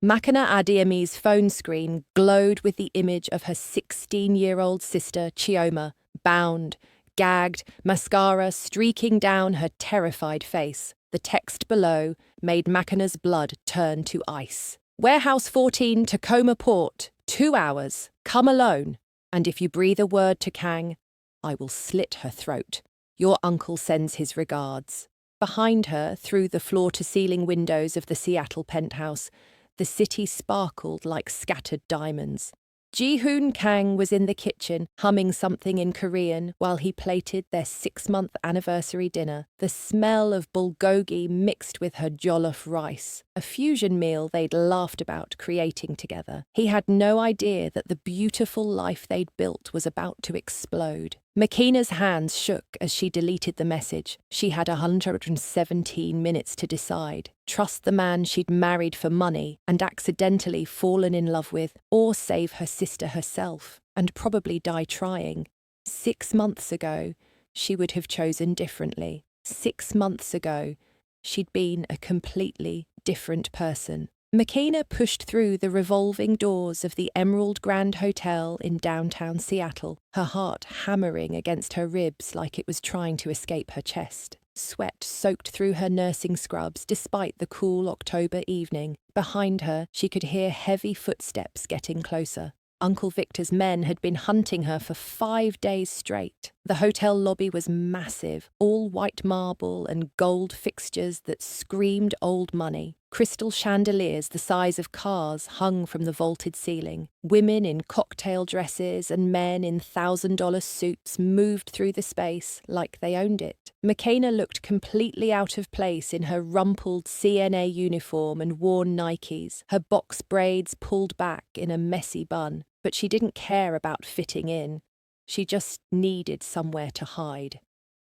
Makana Adiemi's phone screen glowed with the image of her 16-year-old sister Chioma, bound, gagged, mascara streaking down her terrified face. The text below made Makana's blood turn to ice. Warehouse 14, Tacoma Port, 2 hours. Come alone. And if you breathe a word to Kang, I will slit her throat. Your uncle sends his regards. Behind her, through the floor-to-ceiling windows of the Seattle penthouse, the city sparkled like scattered diamonds. Ji-hoon Kang was in the kitchen, humming something in Korean while he plated their 6-month anniversary dinner. The smell of bulgogi mixed with her jollof rice, a fusion meal they'd laughed about creating together. He had no idea that the beautiful life they'd built was about to explode. Makina's hands shook as she deleted the message. She had 117 minutes to decide. Trust the man she'd married for money and accidentally fallen in love with, or save her sister herself, and probably die trying. 6 months ago, she would have chosen differently. 6 months ago, she'd been a completely different person. Makina pushed through the revolving doors of the Emerald Grand Hotel in downtown Seattle, her heart hammering against her ribs like it was trying to escape her chest. Sweat soaked through her nursing scrubs despite the cool October evening. Behind her, she could hear heavy footsteps getting closer. Uncle Victor's men had been hunting her for 5 days straight. The hotel lobby was massive, all white marble and gold fixtures that screamed old money. Crystal chandeliers the size of cars hung from the vaulted ceiling. Women in cocktail dresses and men in $1,000 suits moved through the space like they owned it. Makena looked completely out of place in her rumpled CNA uniform and worn Nikes, her box braids pulled back in a messy bun. But she didn't care about fitting in. She just needed somewhere to hide.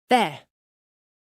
There!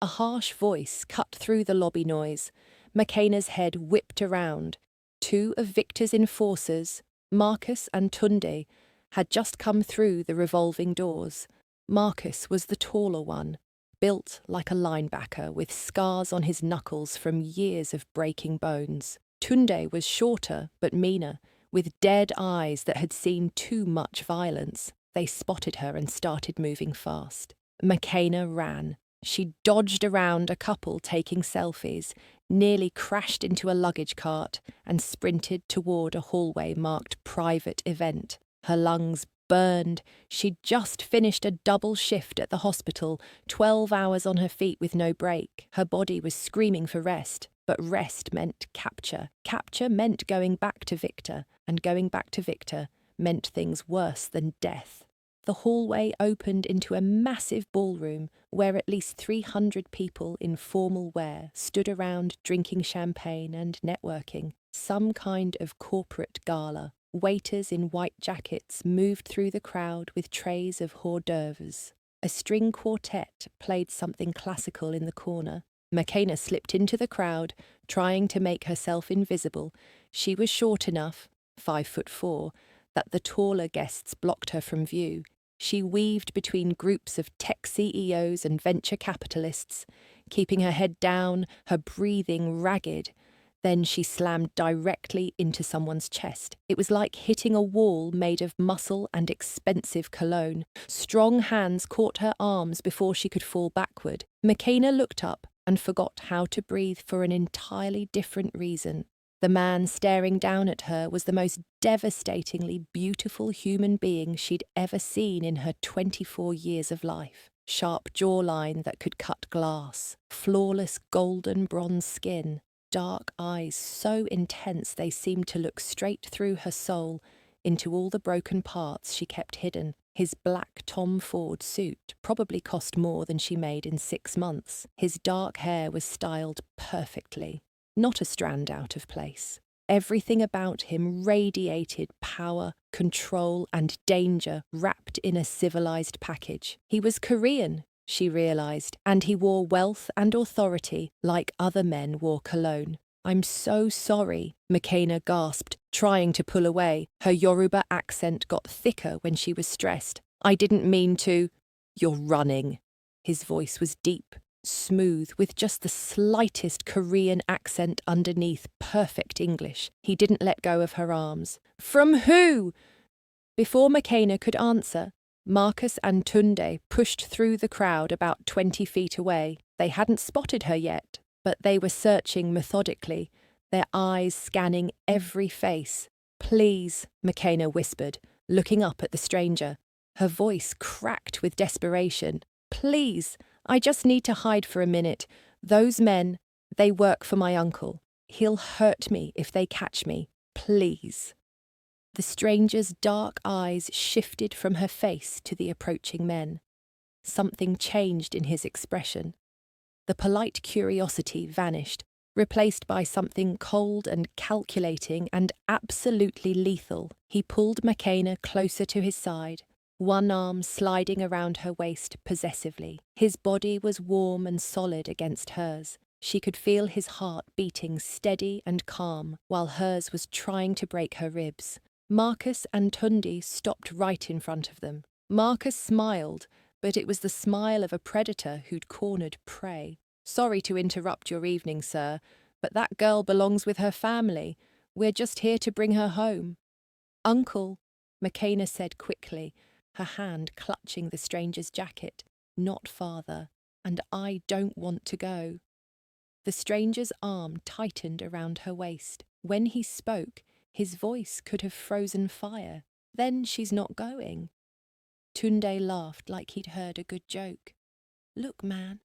A harsh voice cut through the lobby noise. Makena's head whipped around. 2 of Victor's enforcers, Marcus and Tunde, had just come through the revolving doors. Marcus was the taller one, built like a linebacker with scars on his knuckles from years of breaking bones. Tunde was shorter but meaner, with dead eyes that had seen too much violence. They spotted her and started moving fast. Makena ran. She dodged around a couple taking selfies, nearly crashed into a luggage cart, and sprinted toward a hallway marked private event. Her lungs burned. She'd just finished a double shift at the hospital, 12 hours on her feet with no break. Her body was screaming for rest. But rest meant capture. Capture meant going back to Victor, and going back to Victor meant things worse than death. The hallway opened into a massive ballroom where at least 300 people in formal wear stood around drinking champagne and networking, some kind of corporate gala. Waiters in white jackets moved through the crowd with trays of hors d'oeuvres. A string quartet played something classical in the corner. Makena slipped into the crowd, trying to make herself invisible. She was short enough, 5'4", that the taller guests blocked her from view. She weaved between groups of tech CEOs and venture capitalists, keeping her head down, her breathing ragged. Then she slammed directly into someone's chest. It was like hitting a wall made of muscle and expensive cologne. Strong hands caught her arms before she could fall backward. Makena looked up and forgot how to breathe for an entirely different reason. The man staring down at her was the most devastatingly beautiful human being she'd ever seen in her 24 years of life. Sharp jawline that could cut glass, flawless golden bronze skin, dark eyes so intense they seemed to look straight through her soul into all the broken parts she kept hidden. His black Tom Ford suit probably cost more than she made in 6 months. His dark hair was styled perfectly, not a strand out of place. Everything about him radiated power, control, and danger wrapped in a civilized package. He was Korean, she realized, and he wore wealth and authority like other men wore cologne. I'm so sorry, Makena gasped, trying to pull away. Her Yoruba accent got thicker when she was stressed. I didn't mean to. You're running. His voice was deep, Smooth, with just the slightest Korean accent underneath perfect English. He didn't let go of her arms. From who? Before McKenna could answer, Marcus and Tunde pushed through the crowd about 20 feet away. They hadn't spotted her yet, but they were searching methodically, their eyes scanning every face. Please, McKenna whispered, looking up at the stranger. Her voice cracked with desperation. Please, I just need to hide for a minute. Those men, they work for my uncle. He'll hurt me if they catch me. Please. The stranger's dark eyes shifted from her face to the approaching men. Something changed in his expression. The polite curiosity vanished, replaced by something cold and calculating and absolutely lethal. He pulled McKenna closer to his side, one arm sliding around her waist possessively. His body was warm and solid against hers. She could feel his heart beating steady and calm, while hers was trying to break her ribs. Marcus and Tunde stopped right in front of them. Marcus smiled, but it was the smile of a predator who'd cornered prey. Sorry to interrupt your evening, sir, but that girl belongs with her family. We're just here to bring her home. Uncle, McKenna said quickly, her hand clutching the stranger's jacket. Not father, and I don't want to go. The stranger's arm tightened around her waist. When he spoke, his voice could have frozen fire. Then she's not going. Tunde laughed like he'd heard a good joke. Look, man,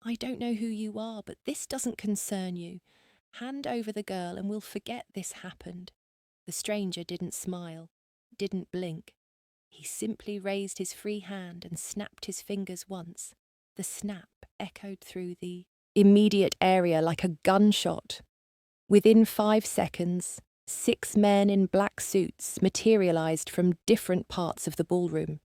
I don't know who you are, but this doesn't concern you. Hand over the girl and we'll forget this happened. The stranger didn't smile, didn't blink. He simply raised his free hand and snapped his fingers once. The snap echoed through the immediate area like a gunshot. Within 5 seconds, 6 men in black suits materialized from different parts of the ballroom.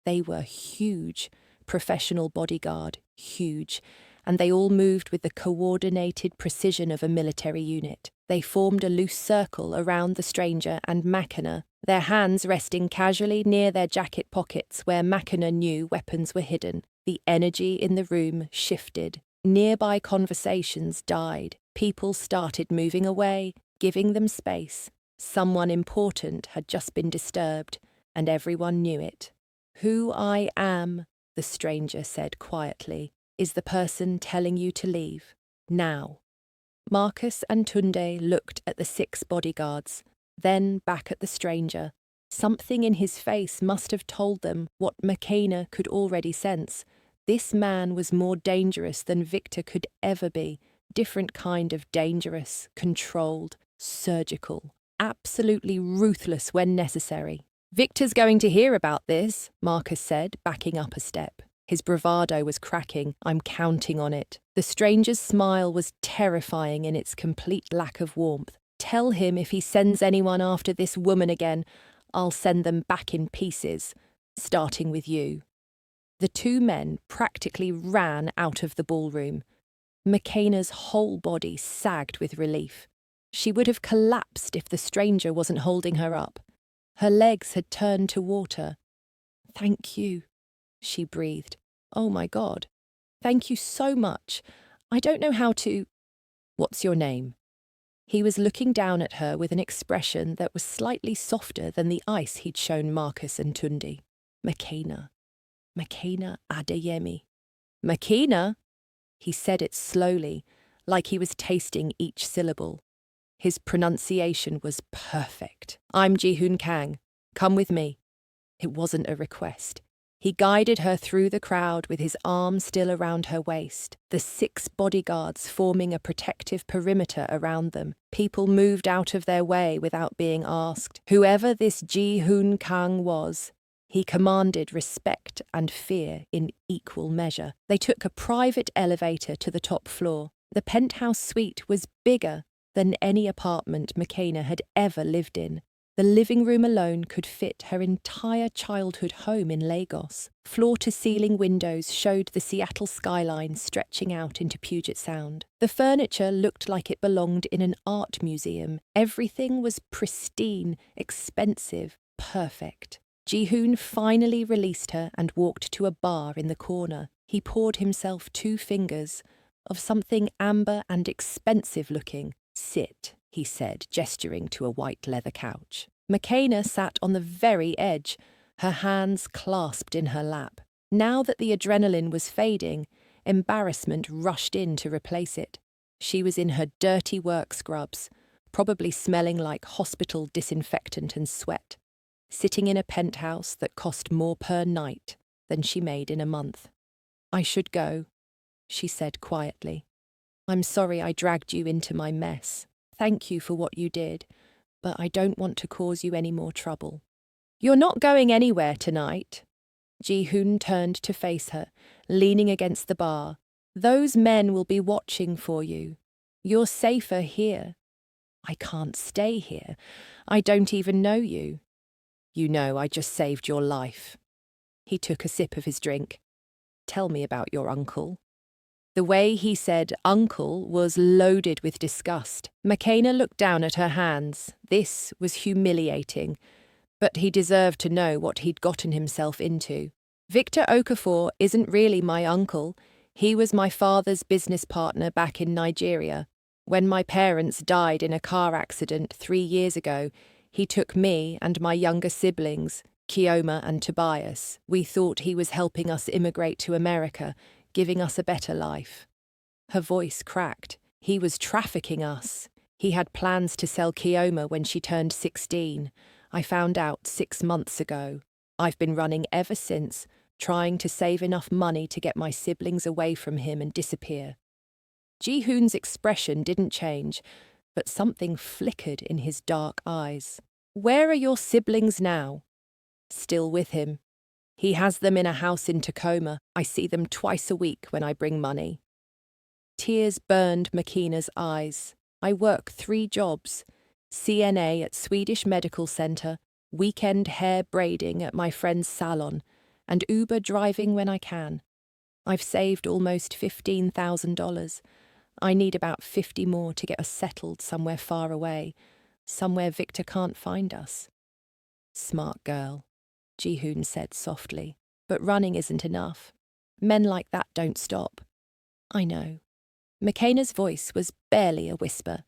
They were huge, professional bodyguard, huge, and they all moved with the coordinated precision of a military unit. They formed a loose circle around the stranger and McKenna, their hands resting casually near their jacket pockets where McKenna knew weapons were hidden. The energy in the room shifted. Nearby conversations died. People started moving away, giving them space. Someone important had just been disturbed, and everyone knew it. Who I am, the stranger said quietly, is the person telling you to leave. Now. Marcus and Tunde looked at the 6 bodyguards, then back at the stranger. Something in his face must have told them what McKenna could already sense. This man was more dangerous than Victor could ever be. Different kind of dangerous, controlled, surgical, absolutely ruthless when necessary. Victor's going to hear about this, Marcus said, backing up a step. His bravado was cracking. I'm counting on it. The stranger's smile was terrifying in its complete lack of warmth. Tell him if he sends anyone after this woman again, I'll send them back in pieces, starting with you. The 2 men practically ran out of the ballroom. McKenna's whole body sagged with relief. She would have collapsed if the stranger wasn't holding her up. Her legs had turned to water. Thank you, she breathed. Oh my God. Thank you so much. I don't know how to... What's your name? He was looking down at her with an expression that was slightly softer than the ice he'd shown Marcus and Tunde. McKenna. McKenna Adeyemi. McKenna? He said it slowly, like he was tasting each syllable. His pronunciation was perfect. I'm Ji-hoon Kang. Come with me. It wasn't a request. He guided her through the crowd with his arm still around her waist, the 6 bodyguards forming a protective perimeter around them. People moved out of their way without being asked. Whoever this Ji-hoon Kang was, he commanded respect and fear in equal measure. They took a private elevator to the top floor. The penthouse suite was bigger than any apartment McKenna had ever lived in. The living room alone could fit her entire childhood home in Lagos. Floor-to-ceiling windows showed the Seattle skyline stretching out into Puget Sound. The furniture looked like it belonged in an art museum. Everything was pristine, expensive, perfect. Ji-hoon finally released her and walked to a bar in the corner. He poured himself 2 fingers of something amber and expensive looking. Sit, he said, gesturing to a white leather couch. McKenna sat on the very edge, her hands clasped in her lap. Now that the adrenaline was fading, embarrassment rushed in to replace it. She was in her dirty work scrubs, probably smelling like hospital disinfectant and sweat, sitting in a penthouse that cost more per night than she made in a month. I should go, she said quietly. I'm sorry I dragged you into my mess. Thank you for what you did, but I don't want to cause you any more trouble. You're not going anywhere tonight. Ji-hoon turned to face her, leaning against the bar. Those men will be watching for you. You're safer here. I can't stay here. I don't even know you. You know, I just saved your life. He took a sip of his drink. Tell me about your uncle. The way he said uncle was loaded with disgust. McKenna looked down at her hands. This was humiliating, but he deserved to know what he'd gotten himself into. Victor Okafor isn't really my uncle. He was my father's business partner back in Nigeria. When my parents died in a car accident 3 years ago, he took me and my younger siblings, Kioma and Tobias. We thought he was helping us immigrate to America, giving us a better life. Her voice cracked. He was trafficking us. He had plans to sell Kioma when she turned 16. I found out 6 months ago. I've been running ever since, trying to save enough money to get my siblings away from him and disappear. Ji-hoon's expression didn't change, but something flickered in his dark eyes. Where are your siblings now? Still with him. He has them in a house in Tacoma. I see them twice a week when I bring money. Tears burned McKenna's eyes. I work 3 jobs. CNA at Swedish Medical Center, weekend hair braiding at my friend's salon, and Uber driving when I can. I've saved almost $15,000. I need about 50 more to get us settled somewhere far away, somewhere Victor can't find us. Smart girl, Ji-hoon said softly, but running isn't enough. Men like that don't stop. I know. McKenna's voice was barely a whisper.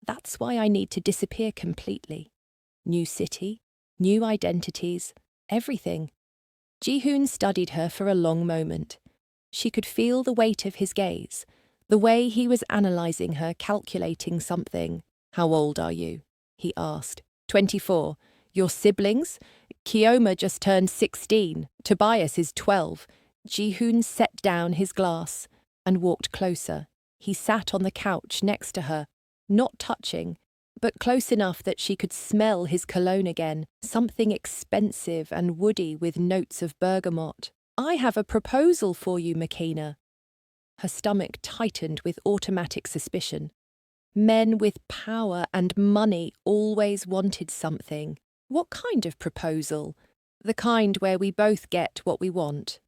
That's why I need to disappear completely. New city, new identities, everything. Ji-hoon studied her for a long moment. She could feel the weight of his gaze, the way he was analysing her, calculating something. How old are you? He asked. 24. Your siblings? Kioma just turned 16. Tobias is 12. Ji-hoon set down his glass and walked closer. He sat on the couch next to her, not touching, but close enough that she could smell his cologne again, something expensive and woody with notes of bergamot. I have a proposal for you, McKenna. Her stomach tightened with automatic suspicion. Men with power and money always wanted something. What kind of proposal? The kind where we both get what we want.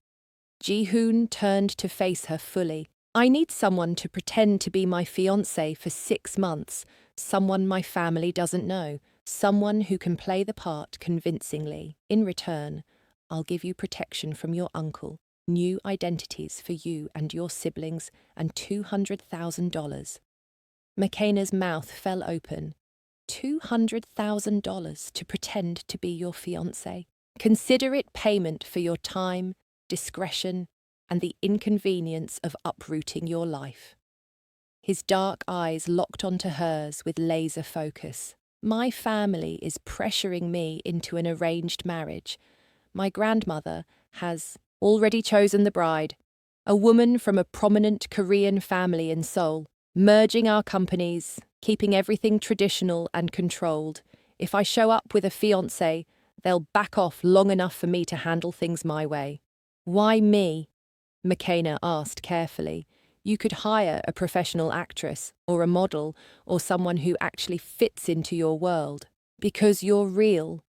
Ji-hoon turned to face her fully. I need someone to pretend to be my fiancé for 6 months, someone my family doesn't know, someone who can play the part convincingly. In return, I'll give you protection from your uncle, new identities for you and your siblings, and $200,000. McKenna's mouth fell open. $200,000 to pretend to be your fiancé. Consider it payment for your time, discretion, and the inconvenience of uprooting your life. His dark eyes locked onto hers with laser focus. My family is pressuring me into an arranged marriage. My grandmother has already chosen the bride, a woman from a prominent Korean family in Seoul, merging our companies, keeping everything traditional and controlled. If I show up with a fiancé, they'll back off long enough for me to handle things my way. Why me? McKenna asked carefully. You could hire a professional actress or a model or someone who actually fits into your world. Because you're real.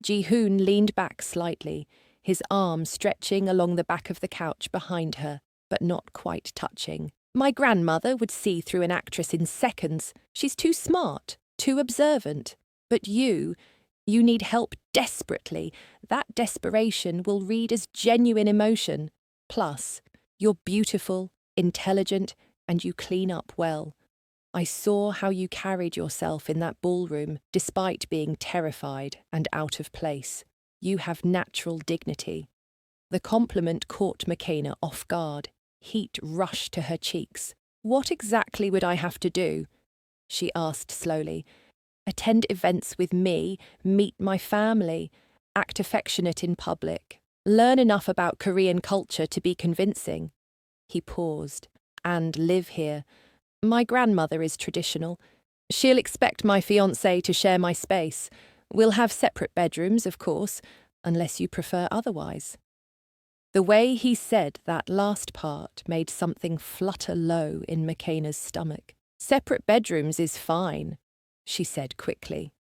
Ji-hoon leaned back slightly, his arm stretching along the back of the couch behind her, but not quite touching. My grandmother would see through an actress in seconds. She's too smart, too observant. But you need help desperately. That desperation will read as genuine emotion. Plus, You're beautiful, intelligent, and you clean up well. I saw how you carried yourself in that ballroom, despite being terrified and out of place. You have natural dignity. The compliment caught McKenna off guard. Heat rushed to her cheeks. What exactly would I have to do? She asked slowly. Attend events with me, meet my family, act affectionate in public, learn enough about Korean culture to be convincing. He paused. And live here. My grandmother is traditional. She'll expect my fiancé to share my space. We'll have separate bedrooms, of course, unless you prefer otherwise. The way he said that last part made something flutter low in McKenna's stomach. Separate bedrooms is fine, she said quickly.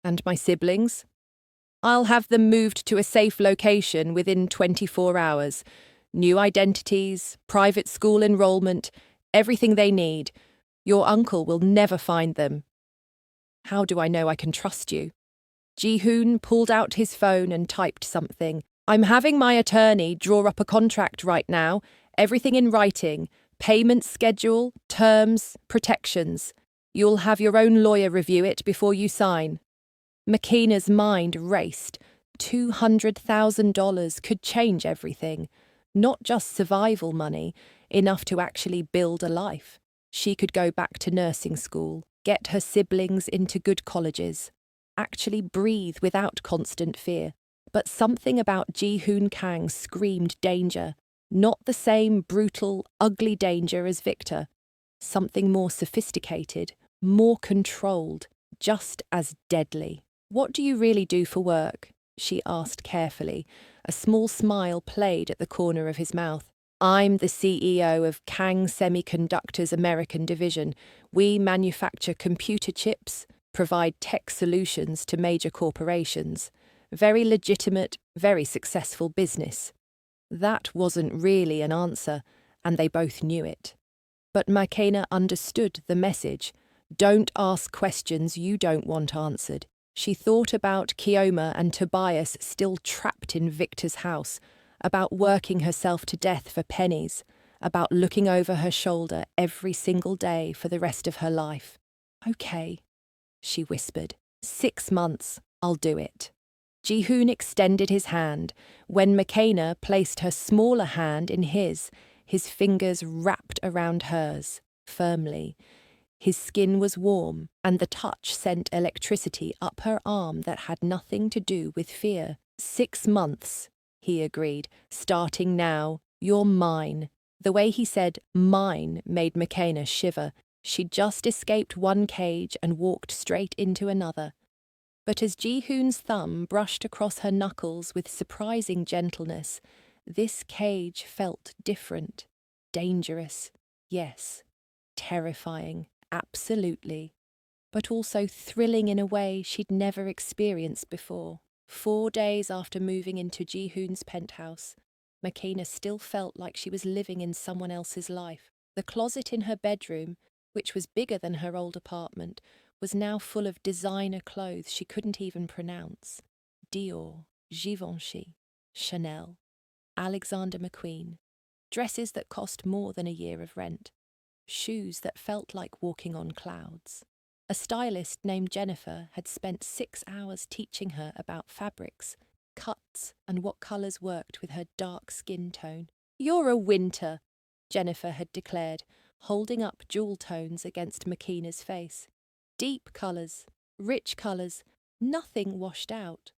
And my siblings? I'll have them moved to a safe location within 24 hours. New identities, private school enrollment, everything they need. Your uncle will never find them. How do I know I can trust you? Ji-hoon pulled out his phone and typed something. I'm having my attorney draw up a contract right now. Everything in writing. Payment schedule, terms, protections. You'll have your own lawyer review it before you sign. McKenna's mind raced. $200,000 could change everything. Not just survival money, enough to actually build a life. She could go back to nursing school, get her siblings into good colleges, actually breathe without constant fear. But something about Ji-hoon Kang screamed danger. Not the same brutal, ugly danger as Victor. Something more sophisticated, more controlled, just as deadly. What do you really do for work? She asked carefully. A small smile played at the corner of his mouth. I'm the CEO of Kang Semiconductor's American division. We manufacture computer chips, provide tech solutions to major corporations. Very legitimate, very successful business. That wasn't really an answer, and they both knew it. But McKenna understood the message. Don't ask questions you don't want answered. She thought about Kioma and Tobias still trapped in Victor's house, about working herself to death for pennies, about looking over her shoulder every single day for the rest of her life. Okay, she whispered. 6 months, I'll do it. Ji-hoon extended his hand. When McKenna placed her smaller hand in his fingers wrapped around hers, firmly. His skin was warm, and the touch sent electricity up her arm that had nothing to do with fear. 6 months, he agreed. Starting now, you're mine. The way he said mine made McKenna shiver. She'd just escaped one cage and walked straight into another. But as Ji-hoon's thumb brushed across her knuckles with surprising gentleness, this cage felt different, dangerous, yes, terrifying. Absolutely, but also thrilling in a way she'd never experienced before. 4 days after moving into Ji-hoon's penthouse, McKenna still felt like she was living in someone else's life. The closet in her bedroom, which was bigger than her old apartment, was now full of designer clothes she couldn't even pronounce. Dior, Givenchy, Chanel, Alexander McQueen, dresses that cost more than a year of rent. Shoes that felt like walking on clouds. A stylist named Jennifer had spent 6 hours teaching her about fabrics, cuts, and what colours worked with her dark skin tone. You're a winter, Jennifer had declared, holding up jewel tones against McKenna's face. Deep colours, rich colours, nothing washed out.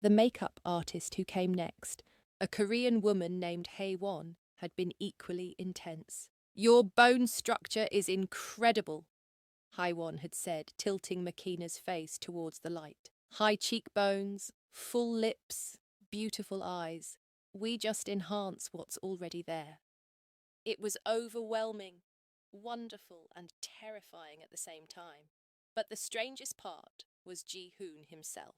The makeup artist who came next, a Korean woman named Hae-won, had been equally intense. Your bone structure is incredible, Hae-won had said, tilting McKenna's face towards the light. High cheekbones, full lips, beautiful eyes. We just enhance what's already there. It was overwhelming, wonderful and terrifying at the same time. But the strangest part was Ji-hoon himself.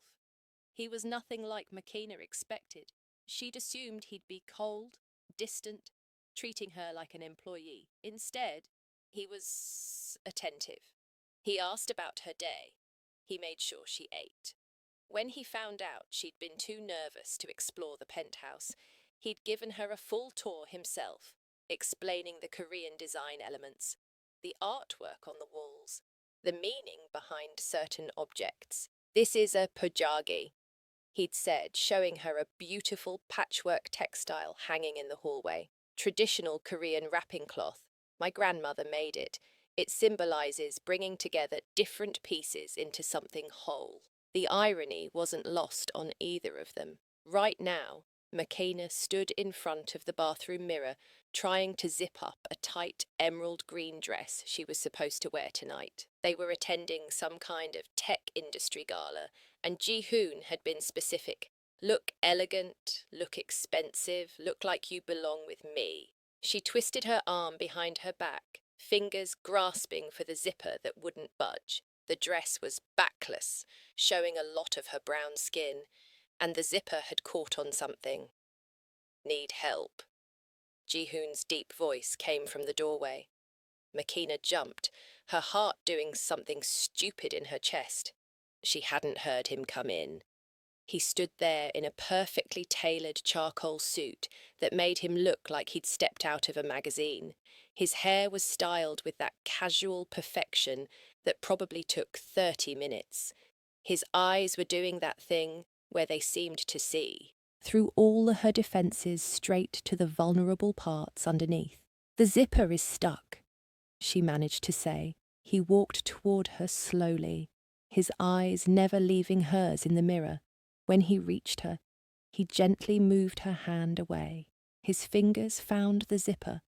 He was nothing like McKenna expected. She'd assumed he'd be cold, distant, treating her like an employee. Instead, he was attentive. He asked about her day. He made sure she ate. When he found out she'd been too nervous to explore the penthouse, he'd given her a full tour himself. explaining the Korean design elements, the artwork on the walls, the meaning behind certain objects. This is a pojagi, he'd said, showing her a beautiful patchwork textile hanging in the hallway. Traditional Korean wrapping cloth. My grandmother made it. It symbolizes bringing together different pieces into something whole. The irony wasn't lost on either of them. Right now, McKenna stood in front of the bathroom mirror, trying to zip up a tight emerald green dress she was supposed to wear tonight. They were attending some kind of tech industry gala, and Ji-hoon had been specific. Look elegant, look expensive, look like you belong with me. She twisted her arm behind her back, fingers grasping for the zipper that wouldn't budge. The dress was backless, showing a lot of her brown skin, and the zipper had caught on something. Need help? Ji-hoon's deep voice came from the doorway. McKenna jumped, her heart doing something stupid in her chest. She hadn't heard him come in. He stood there in a perfectly tailored charcoal suit that made him look like he'd stepped out of a magazine. His hair was styled with that casual perfection that probably took 30 minutes. His eyes were doing that thing where they seemed to see, through all her defences straight to the vulnerable parts underneath. The zipper is stuck, she managed to say. He walked toward her slowly, his eyes never leaving hers in the mirror. When he reached her, he gently moved her hand away. His fingers found the zipper,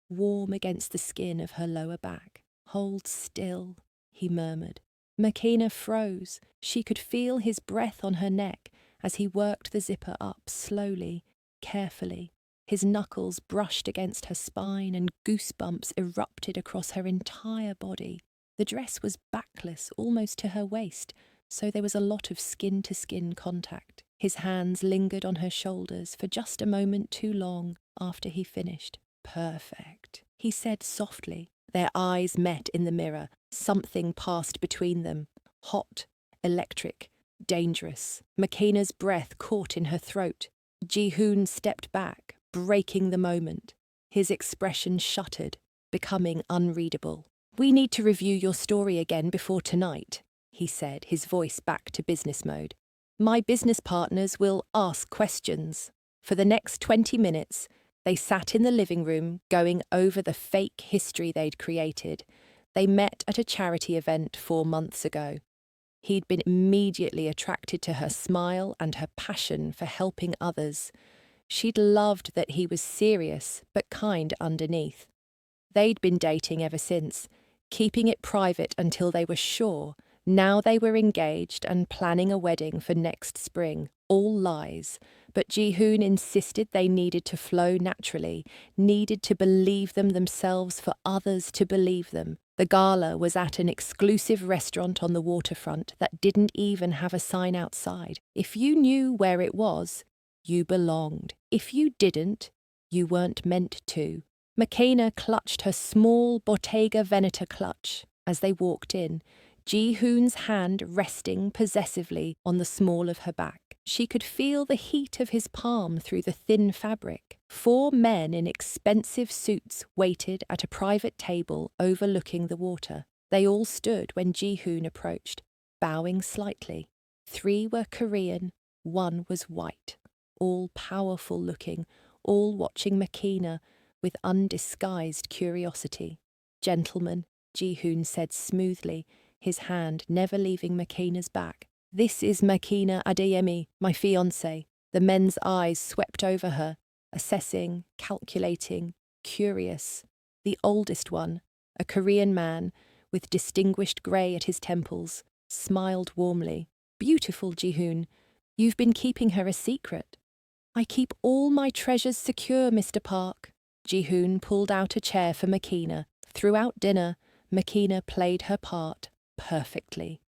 warm against the skin of her lower back. Hold still, he murmured. McKenna froze. She could feel his breath on her neck as he worked the zipper up slowly, carefully. His knuckles brushed against her spine and goosebumps erupted across her entire body. The dress was backless almost to her waist, so there was a lot of skin-to-skin contact. His hands lingered on her shoulders for just a moment too long after he finished. Perfect, he said softly. Their eyes met in the mirror. Something passed between them. Hot, electric, dangerous. McKenna's breath caught in her throat. Ji-hoon stepped back, breaking the moment. His expression shuttered, becoming unreadable. We need to review your story again before tonight, he said, his voice back to business mode. My business partners will ask questions. For the next 20 minutes, they sat in the living room going over the fake history they'd created. They met at a charity event 4 months ago. He'd been immediately attracted to her smile and her passion for helping others. She'd loved that he was serious but kind underneath. They'd been dating ever since, keeping it private until they were sure. Now they were engaged and planning a wedding for next spring. All lies, but Ji-hoon insisted they needed to flow naturally, needed to believe them themselves for others to believe them. The gala was at an exclusive restaurant on the waterfront that didn't even have a sign outside. If you knew where it was, you belonged. If you didn't, you weren't meant to. McKenna clutched her small Bottega Veneta clutch as they walked in, Ji-hoon's hand resting possessively on the small of her back. She could feel the heat of his palm through the thin fabric. 4 men in expensive suits waited at a private table overlooking the water. They all stood when Ji-hoon approached, bowing slightly. 3 were Korean, 1 was white, all powerful looking, all watching McKenna with undisguised curiosity. Gentlemen, Ji-hoon said smoothly, his hand never leaving McKenna's back. This is McKenna Adeyemi, my fiancé. The men's eyes swept over her, assessing, calculating, curious. The oldest one, a Korean man with distinguished grey at his temples, smiled warmly. Beautiful, Ji-hoon. You've been keeping her a secret. I keep all my treasures secure, Mr. Park. Ji-hoon pulled out a chair for McKenna. Throughout dinner, McKenna played her part perfectly.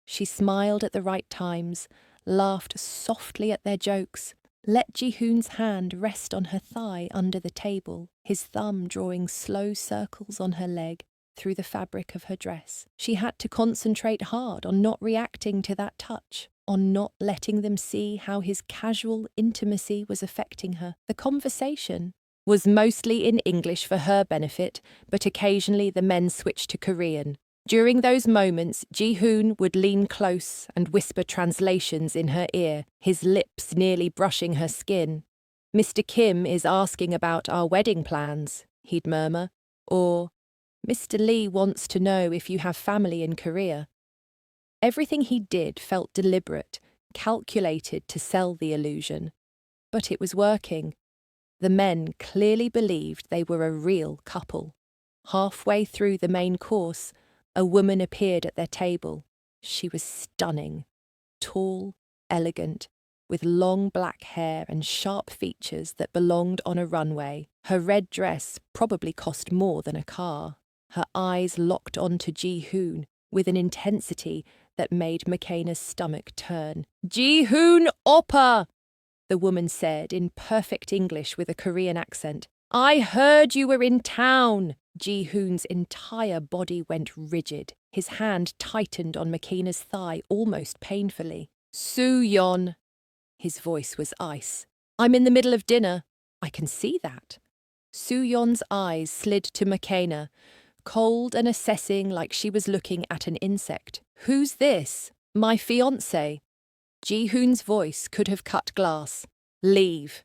She smiled at the right times, laughed softly at their jokes, let Ji-hoon's hand rest on her thigh under the table, his thumb drawing slow circles on her leg through the fabric of her dress. She had to concentrate hard on not reacting to that touch, on not letting them see how his casual intimacy was affecting her. The conversation, was mostly in English for her benefit, but occasionally the men switched to Korean. During those moments, Ji-hoon would lean close and whisper translations in her ear, his lips nearly brushing her skin. "Mr. Kim is asking about our wedding plans," he'd murmur, or, "Mr. Lee wants to know if you have family in Korea." Everything he did felt deliberate, calculated to sell the illusion. But it was working. The men clearly believed they were a real couple. Halfway through the main course, a woman appeared at their table. She was stunning, tall, elegant, with long black hair and sharp features that belonged on a runway. Her red dress probably cost more than a car. Her eyes locked onto Ji-hoon with an intensity that made McKenna's stomach turn. "Ji-hoon Oppa!" the woman said in perfect English with a Korean accent. "I heard you were in town." Ji-hoon's entire body went rigid. His hand tightened on McKenna's thigh almost painfully. "Soo-yeon." His voice was ice. "I'm in the middle of dinner." "I can see that." Soo-yeon's eyes slid to McKenna, cold and assessing like she was looking at an insect. "Who's this?" "My fiancé." Ji-hoon's voice could have cut glass. "Leave."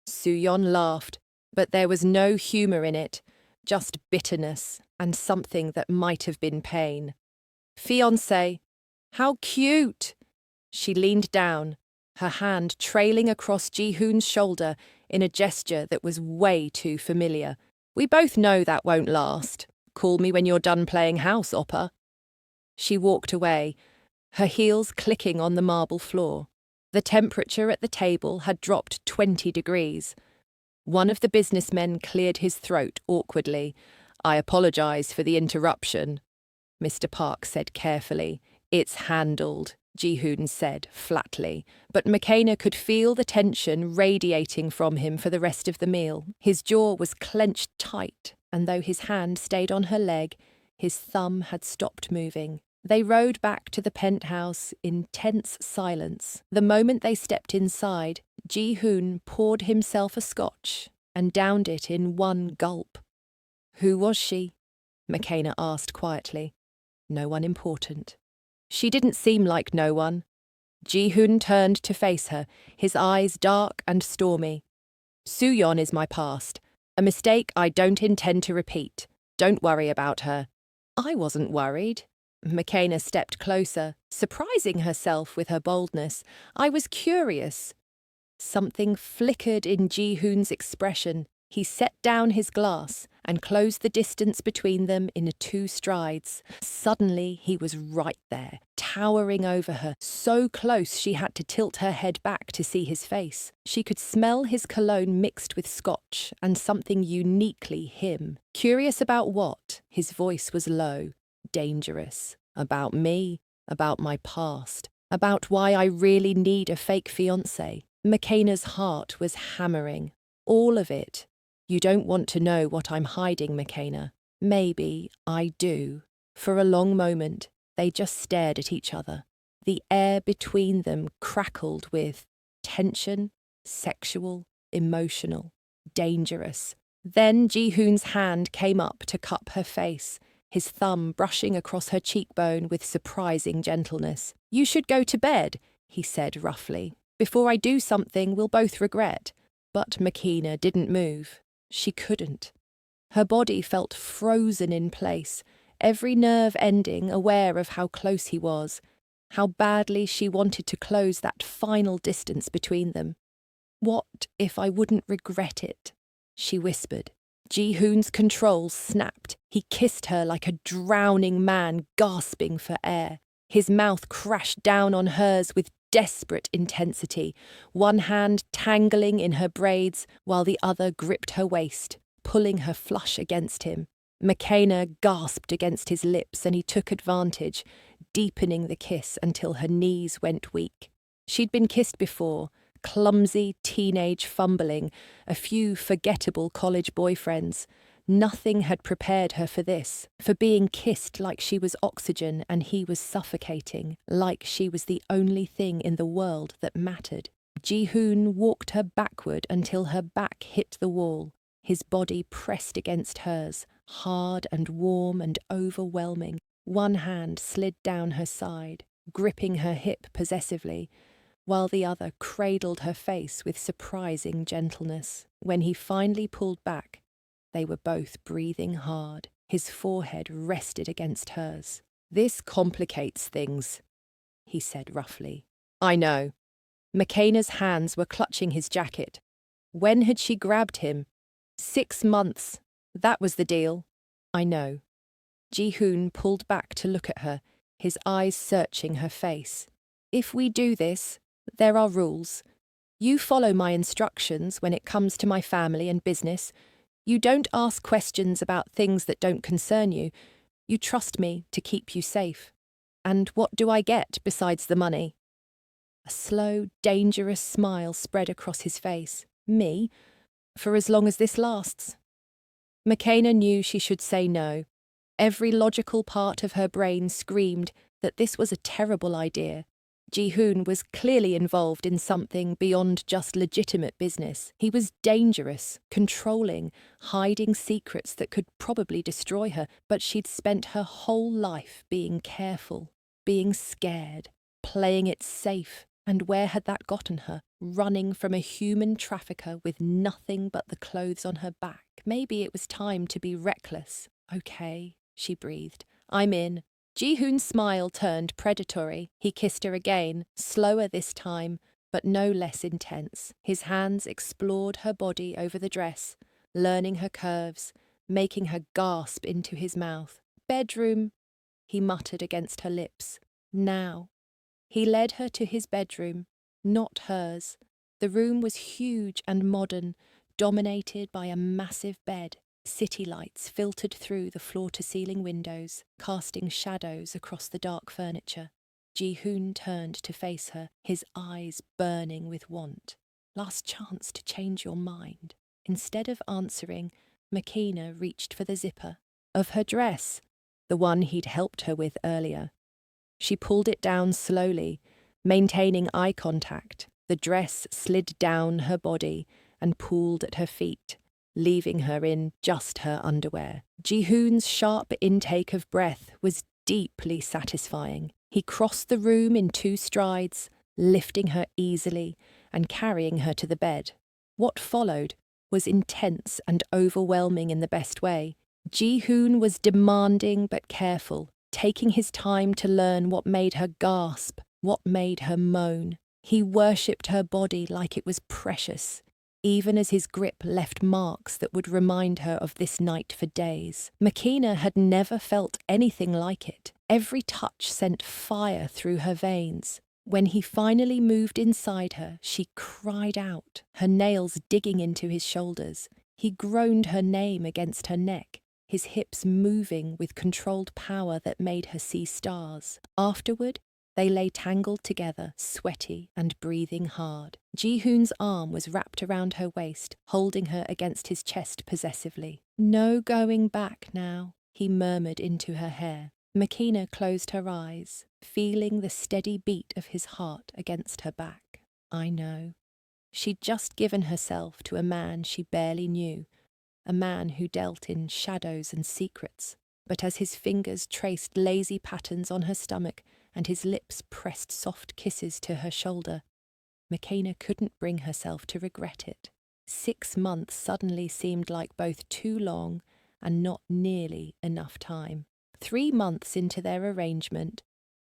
Soo-yeon laughed, but there was no humour in it, just bitterness and something that might have been pain. "Fiancé? How cute!" She leaned down, her hand trailing across Ji-hoon's shoulder in a gesture that was way too familiar. "We both know that won't last. Call me when you're done playing house, Oppa." She walked away, her heels clicking on the marble floor. The temperature at the table had dropped 20 degrees. One of the businessmen cleared his throat awkwardly. "I apologise for the interruption," Mr. Park said carefully. "It's handled," Ji-hoon said flatly, but McKenna could feel the tension radiating from him for the rest of the meal. His jaw was clenched tight, and though his hand stayed on her leg, his thumb had stopped moving. They rode back to the penthouse in tense silence. The moment they stepped inside, Ji-hoon poured himself a scotch and downed it in one gulp. "Who was she?" McKenna asked quietly. "No one important." She didn't seem like no one. Ji-hoon turned to face her, his eyes dark and stormy. "Soo-yeon is my past, a mistake I don't intend to repeat. Don't worry about her." "I wasn't worried." McKenna stepped closer, surprising herself with her boldness. "I was curious." Something flickered in Ji-hoon's expression. He set down his glass and closed the distance between them in 2 strides. Suddenly he was right there, towering over her, so close she had to tilt her head back to see his face. She could smell his cologne mixed with scotch and something uniquely him. Curious about what? His voice was low. Dangerous. About me, about my past, about why I really need a fake fiancé. McKenna's heart was hammering. All of it. "You don't want to know what I'm hiding, McKenna." "Maybe I do." For a long moment, they just stared at each other. The air between them crackled with tension, sexual, emotional, dangerous. Then Ji-hoon's hand came up to cup her face, his thumb brushing across her cheekbone with surprising gentleness. "You should go to bed," he said roughly. "Before I do something we'll both regret." But McKenna didn't move. She couldn't. Her body felt frozen in place, every nerve ending, aware of how close he was, how badly she wanted to close that final distance between them. "What if I wouldn't regret it?" she whispered. Ji-hoon's control snapped. He kissed her like a drowning man gasping for air. His mouth crashed down on hers with desperate intensity, one hand tangling in her braids while the other gripped her waist, pulling her flush against him. McKenna gasped against his lips and he took advantage, deepening the kiss until her knees went weak. She'd been kissed before, clumsy teenage fumbling, a few forgettable college boyfriends. Nothing had prepared her for this, for being kissed like she was oxygen and he was suffocating, like she was the only thing in the world that mattered. Ji-hoon walked her backward until her back hit the wall. his body pressed against hers, hard and warm and overwhelming. One hand slid down her side, gripping her hip possessively, while the other cradled her face with surprising gentleness. When he finally pulled back, they were both breathing hard. His forehead rested against hers. "This complicates things," he said roughly. "I know." McKenna's hands were clutching his jacket. When had she grabbed him? 6 months. That was the deal. "I know." Ji-hoon pulled back to look at her, his eyes searching her face. "If we do this, there are rules. You follow my instructions when it comes to my family and business. You don't ask questions about things that don't concern you. You trust me to keep you safe. And what do I get besides the money?" A slow, dangerous smile spread across his face. "Me? For as long as this lasts." McKenna knew she should say no. Every logical part of her brain screamed that this was a terrible idea. Ji-hoon was clearly involved in something beyond just legitimate business. He was dangerous, controlling, hiding secrets that could probably destroy her, but she'd spent her whole life being careful, being scared, playing it safe. And where had that gotten her? Running from a human trafficker with nothing but the clothes on her back. Maybe it was time to be reckless. "Okay," she breathed. "I'm in." Ji-hoon's smile turned predatory. He kissed her again, slower this time, but no less intense. His hands explored her body over the dress, learning her curves, making her gasp into his mouth. "Bedroom," he muttered against her lips. "Now." He led her to his bedroom, not hers. The room was huge and modern, dominated by a massive bed. City lights filtered through the floor-to-ceiling windows, casting shadows across the dark furniture. Ji-hoon turned to face her, his eyes burning with want. "Last chance to change your mind." Instead of answering, McKenna reached for the zipper of her dress, the one he'd helped her with earlier. She pulled it down slowly, maintaining eye contact. The dress slid down her body and pooled at her feet, leaving her in just her underwear. Ji-hoon's sharp intake of breath was deeply satisfying. He crossed the room in 2 strides, lifting her easily and carrying her to the bed. What followed was intense and overwhelming in the best way. Ji-hoon was demanding but careful, taking his time to learn what made her gasp, what made her moan. He worshipped her body like it was precious, even as his grip left marks that would remind her of this night for days. McKenna had never felt anything like it. Every touch sent fire through her veins. When he finally moved inside her, she cried out, her nails digging into his shoulders. He groaned her name against her neck, his hips moving with controlled power that made her see stars. Afterward, they lay tangled together, sweaty and breathing hard. Ji-hoon's arm was wrapped around her waist, holding her against his chest possessively. "No going back now," he murmured into her hair. McKenna closed her eyes, feeling the steady beat of his heart against her back. I know. She'd just given herself to a man she barely knew, a man who dealt in shadows and secrets. But as his fingers traced lazy patterns on her stomach and his lips pressed soft kisses to her shoulder, McKenna couldn't bring herself to regret it. 6 months suddenly seemed like both too long and not nearly enough time. 3 months into their arrangement,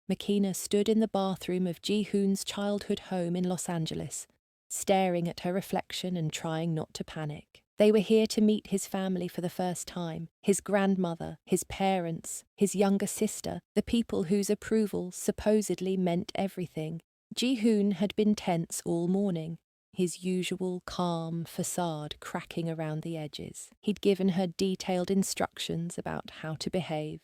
McKenna stood in the bathroom of Ji-hoon's childhood home in Los Angeles, staring at her reflection and trying not to panic. They were here to meet his family for the first time, his grandmother, his parents, his younger sister, the people whose approval supposedly meant everything. Ji-hoon had been tense all morning, his usual calm facade cracking around the edges. He'd given her detailed instructions about how to behave,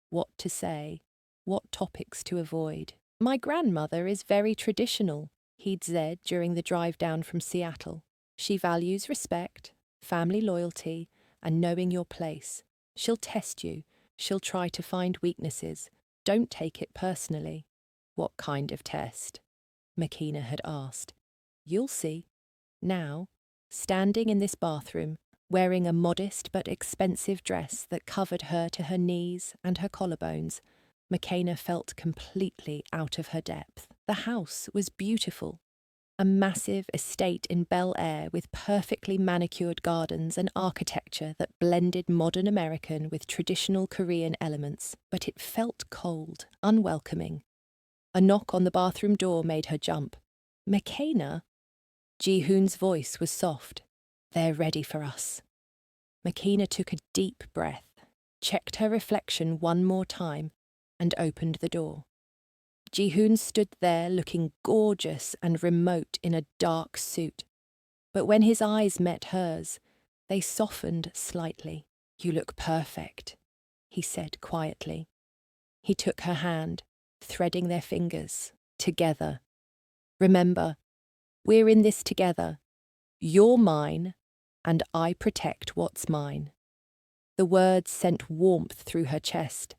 what to say, what topics to avoid. "My grandmother is very traditional," he'd said during the drive down from Seattle. "She values respect, family loyalty, and knowing your place. She'll test you. She'll try to find weaknesses. Don't take it personally." "What kind of test?" McKenna had asked. "You'll see." Now, standing in this bathroom, wearing a modest but expensive dress that covered her to her knees and her collarbones. McKenna felt completely out of her depth. The house was beautiful. A massive estate in Bel Air with perfectly manicured gardens and architecture that blended modern American with traditional Korean elements, but it felt cold, unwelcoming. A knock on the bathroom door made her jump. "McKenna?" Ji-hoon's voice was soft. "They're ready for us." McKenna took a deep breath, checked her reflection one more time, and opened the door. Ji-hoon stood there looking gorgeous and remote in a dark suit. But when his eyes met hers, they softened slightly. "You look perfect," he said quietly. He took her hand, threading their fingers, together. "Remember, we're in this together. You're mine, and I protect what's mine." The words sent warmth through her chest.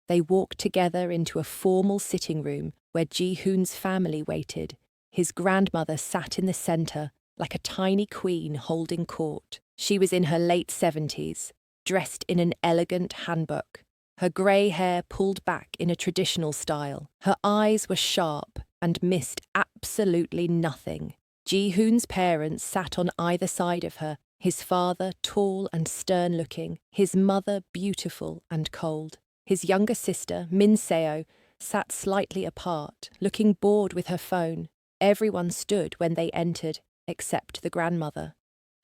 They walked together into a formal sitting room where Ji-hoon's family waited. His grandmother sat in the centre, like a tiny queen holding court. She was in her late 70s, dressed in an elegant hanbok, her grey hair pulled back in a traditional style. Her eyes were sharp and missed absolutely nothing. Ji-hoon's parents sat on either side of her, his father tall and stern-looking, his mother beautiful and cold. His younger sister, Min Seo, sat slightly apart, looking bored with her phone. Everyone stood when they entered, except the grandmother.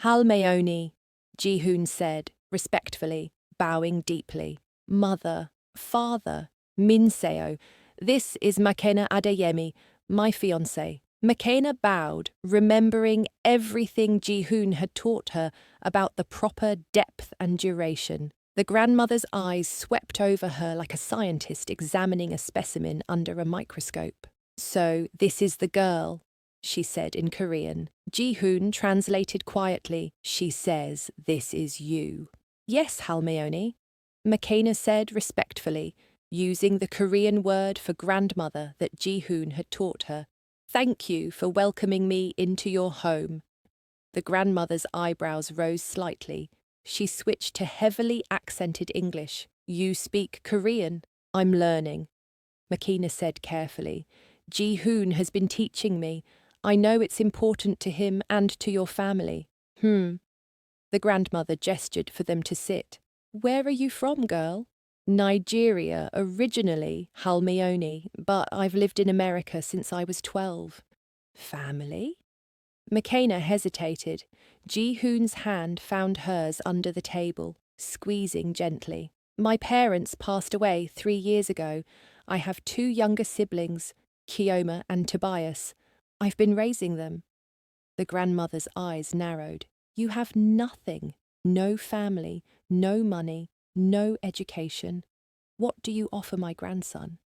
"Halmeoni," Ji-hoon said, respectfully, bowing deeply. "Mother, father, Min Seo, this is McKenna Adeyemi, my fiancé." McKenna bowed, remembering everything Ji-hoon had taught her about the proper depth and duration. The grandmother's eyes swept over her like a scientist examining a specimen under a microscope. "So this is the girl," she said in Korean. Ji-hoon translated quietly. "She says this is you." "Yes, Halmeoni," McKenna said respectfully, using the Korean word for grandmother that Ji-hoon had taught her. "Thank you for welcoming me into your home." The grandmother's eyebrows rose slightly. She switched to heavily accented English. "You speak Korean?" "I'm learning," McKenna said carefully. "Ji-hoon has been teaching me. I know it's important to him and to your family." The grandmother gestured for them to sit. "Where are you from, girl?" "Nigeria, originally, Halmeoni, but I've lived in America since I was 12. "Family?" McKenna hesitated. Ji-hoon's hand found hers under the table, squeezing gently. "My parents passed away 3 years ago. I have 2 younger siblings, Kioma and Tobias. I've been raising them." The grandmother's eyes narrowed. "You have nothing, no family, no money, no education. What do you offer my grandson?"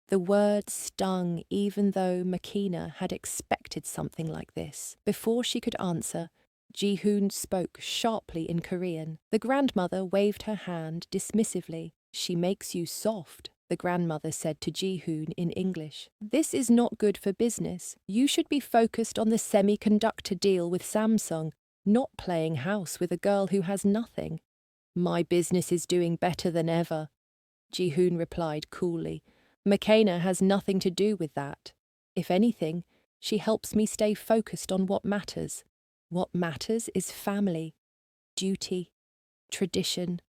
The words stung even though McKenna had expected something like this. Before she could answer, Ji-hoon spoke sharply in Korean. The grandmother waved her hand dismissively. "She makes you soft," the grandmother said to Ji-hoon in English. "This is not good for business. You should be focused on the semiconductor deal with Samsung, not playing house with a girl who has nothing." "My business is doing better than ever," Ji-hoon replied coolly. "McKenna has nothing to do with that. If anything, she helps me stay focused on what matters. What matters is family, duty, tradition."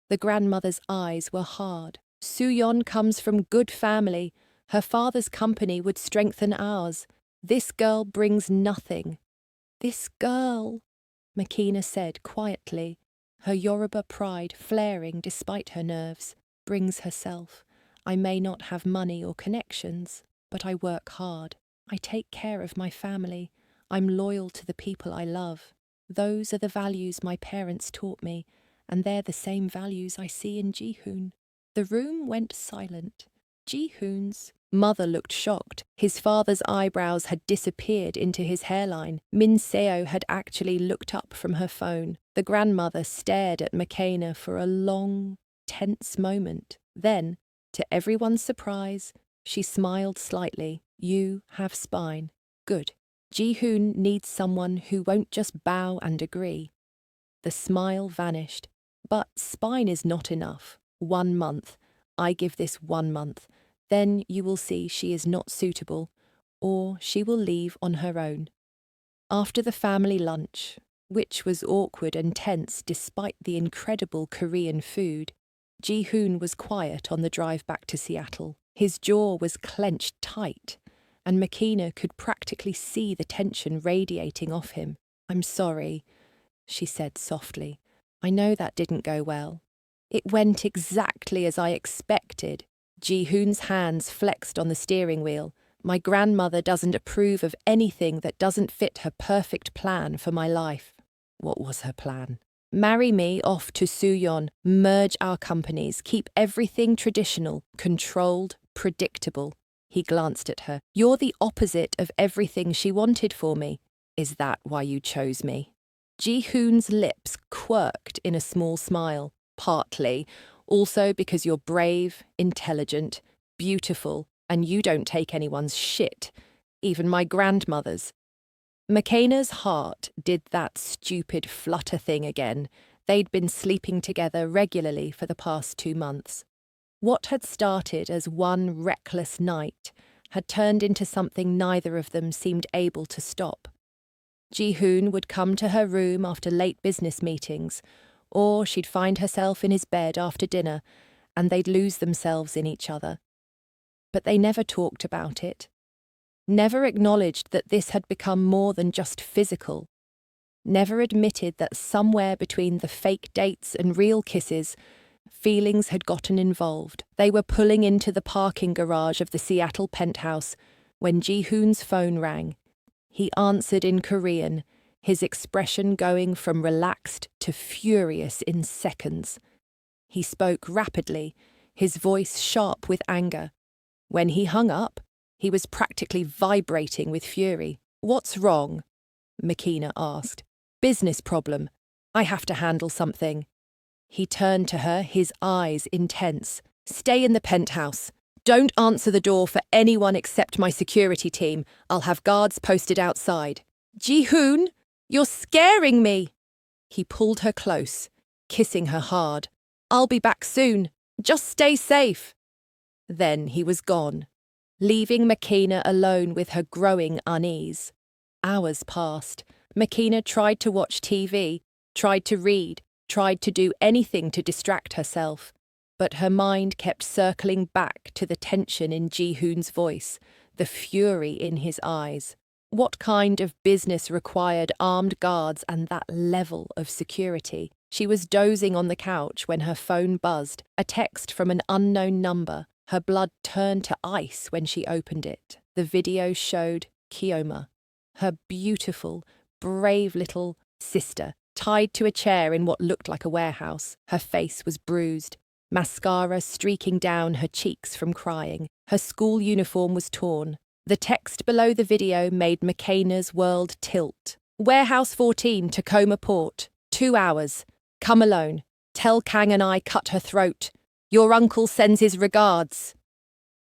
The grandmother's eyes were hard. "Soo-yeon comes from good family. Her father's company would strengthen ours. This girl brings nothing." "This girl," McKenna said quietly, her Yoruba pride flaring despite her nerves, "brings herself. I may not have money or connections, but I work hard. I take care of my family. I'm loyal to the people I love. Those are the values my parents taught me, and they're the same values I see in Ji-hoon." The room went silent. Ji-hoon's mother looked shocked. His father's eyebrows had disappeared into his hairline. Min Seo had actually looked up from her phone. The grandmother stared at McKenna for a long, tense moment. Then, to everyone's surprise, she smiled slightly. "You have spine. Good. Ji-hoon needs someone who won't just bow and agree. The smile vanished. But spine is not enough. 1 month. I give this 1 month. Then you will see she is not suitable, or she will leave on her own. After the family lunch, which was awkward and tense despite the incredible Korean food, Ji-hoon was quiet on the drive back to Seattle. His jaw was clenched tight, and Makina could practically see the tension radiating off him. "I'm sorry," she said softly. "I know that didn't go well." "It went exactly as I expected." Ji-hoon's hands flexed on the steering wheel. "My grandmother doesn't approve of anything that doesn't fit her perfect plan for my life." What was her plan? "Marry me off to Suyeon, merge our companies, keep everything traditional, controlled, predictable." He glanced at her. "You're the opposite of everything she wanted for me. Is that why you chose me?" Ji-hoon's lips quirked in a small smile. "Partly. Also because you're brave, intelligent, beautiful, and you don't take anyone's shit, even my grandmother's." Makina's heart did that stupid flutter thing again. They'd been sleeping together regularly for the past 2 months. What had started as one reckless night had turned into something neither of them seemed able to stop. Ji-hoon would come to her room after late business meetings, or she'd find herself in his bed after dinner, and they'd lose themselves in each other. But they never talked about it. Never acknowledged that this had become more than just physical. Never admitted that somewhere between the fake dates and real kisses, feelings had gotten involved. They were pulling into the parking garage of the Seattle penthouse when Ji-hoon's phone rang. He answered in Korean, his expression going from relaxed to furious in seconds. He spoke rapidly, his voice sharp with anger. When he hung up, he was practically vibrating with fury. "What's wrong?" Makina asked. "Business problem. I have to handle something." He turned to her, his eyes intense. "Stay in the penthouse. Don't answer the door for anyone except my security team. I'll have guards posted outside." "Ji-hoon, you're scaring me." He pulled her close, kissing her hard. "I'll be back soon. Just stay safe." Then he was gone, leaving Makina alone with her growing unease. Hours passed. Makina tried to watch TV, tried to read, tried to do anything to distract herself, but her mind kept circling back to the tension in Ji-hoon's voice, the fury in his eyes. What kind of business required armed guards and that level of security? She was dozing on the couch when her phone buzzed, a text from an unknown number. Her blood turned to ice when she opened it. The video showed Kioma, her beautiful, brave little sister, tied to a chair in what looked like a warehouse. Her face was bruised, mascara streaking down her cheeks from crying. Her school uniform was torn. The text below the video made Makina's world tilt. "Warehouse 14, Tacoma Port. 2 hours. Come alone. Tell Kang and I cut her throat. Your uncle sends his regards."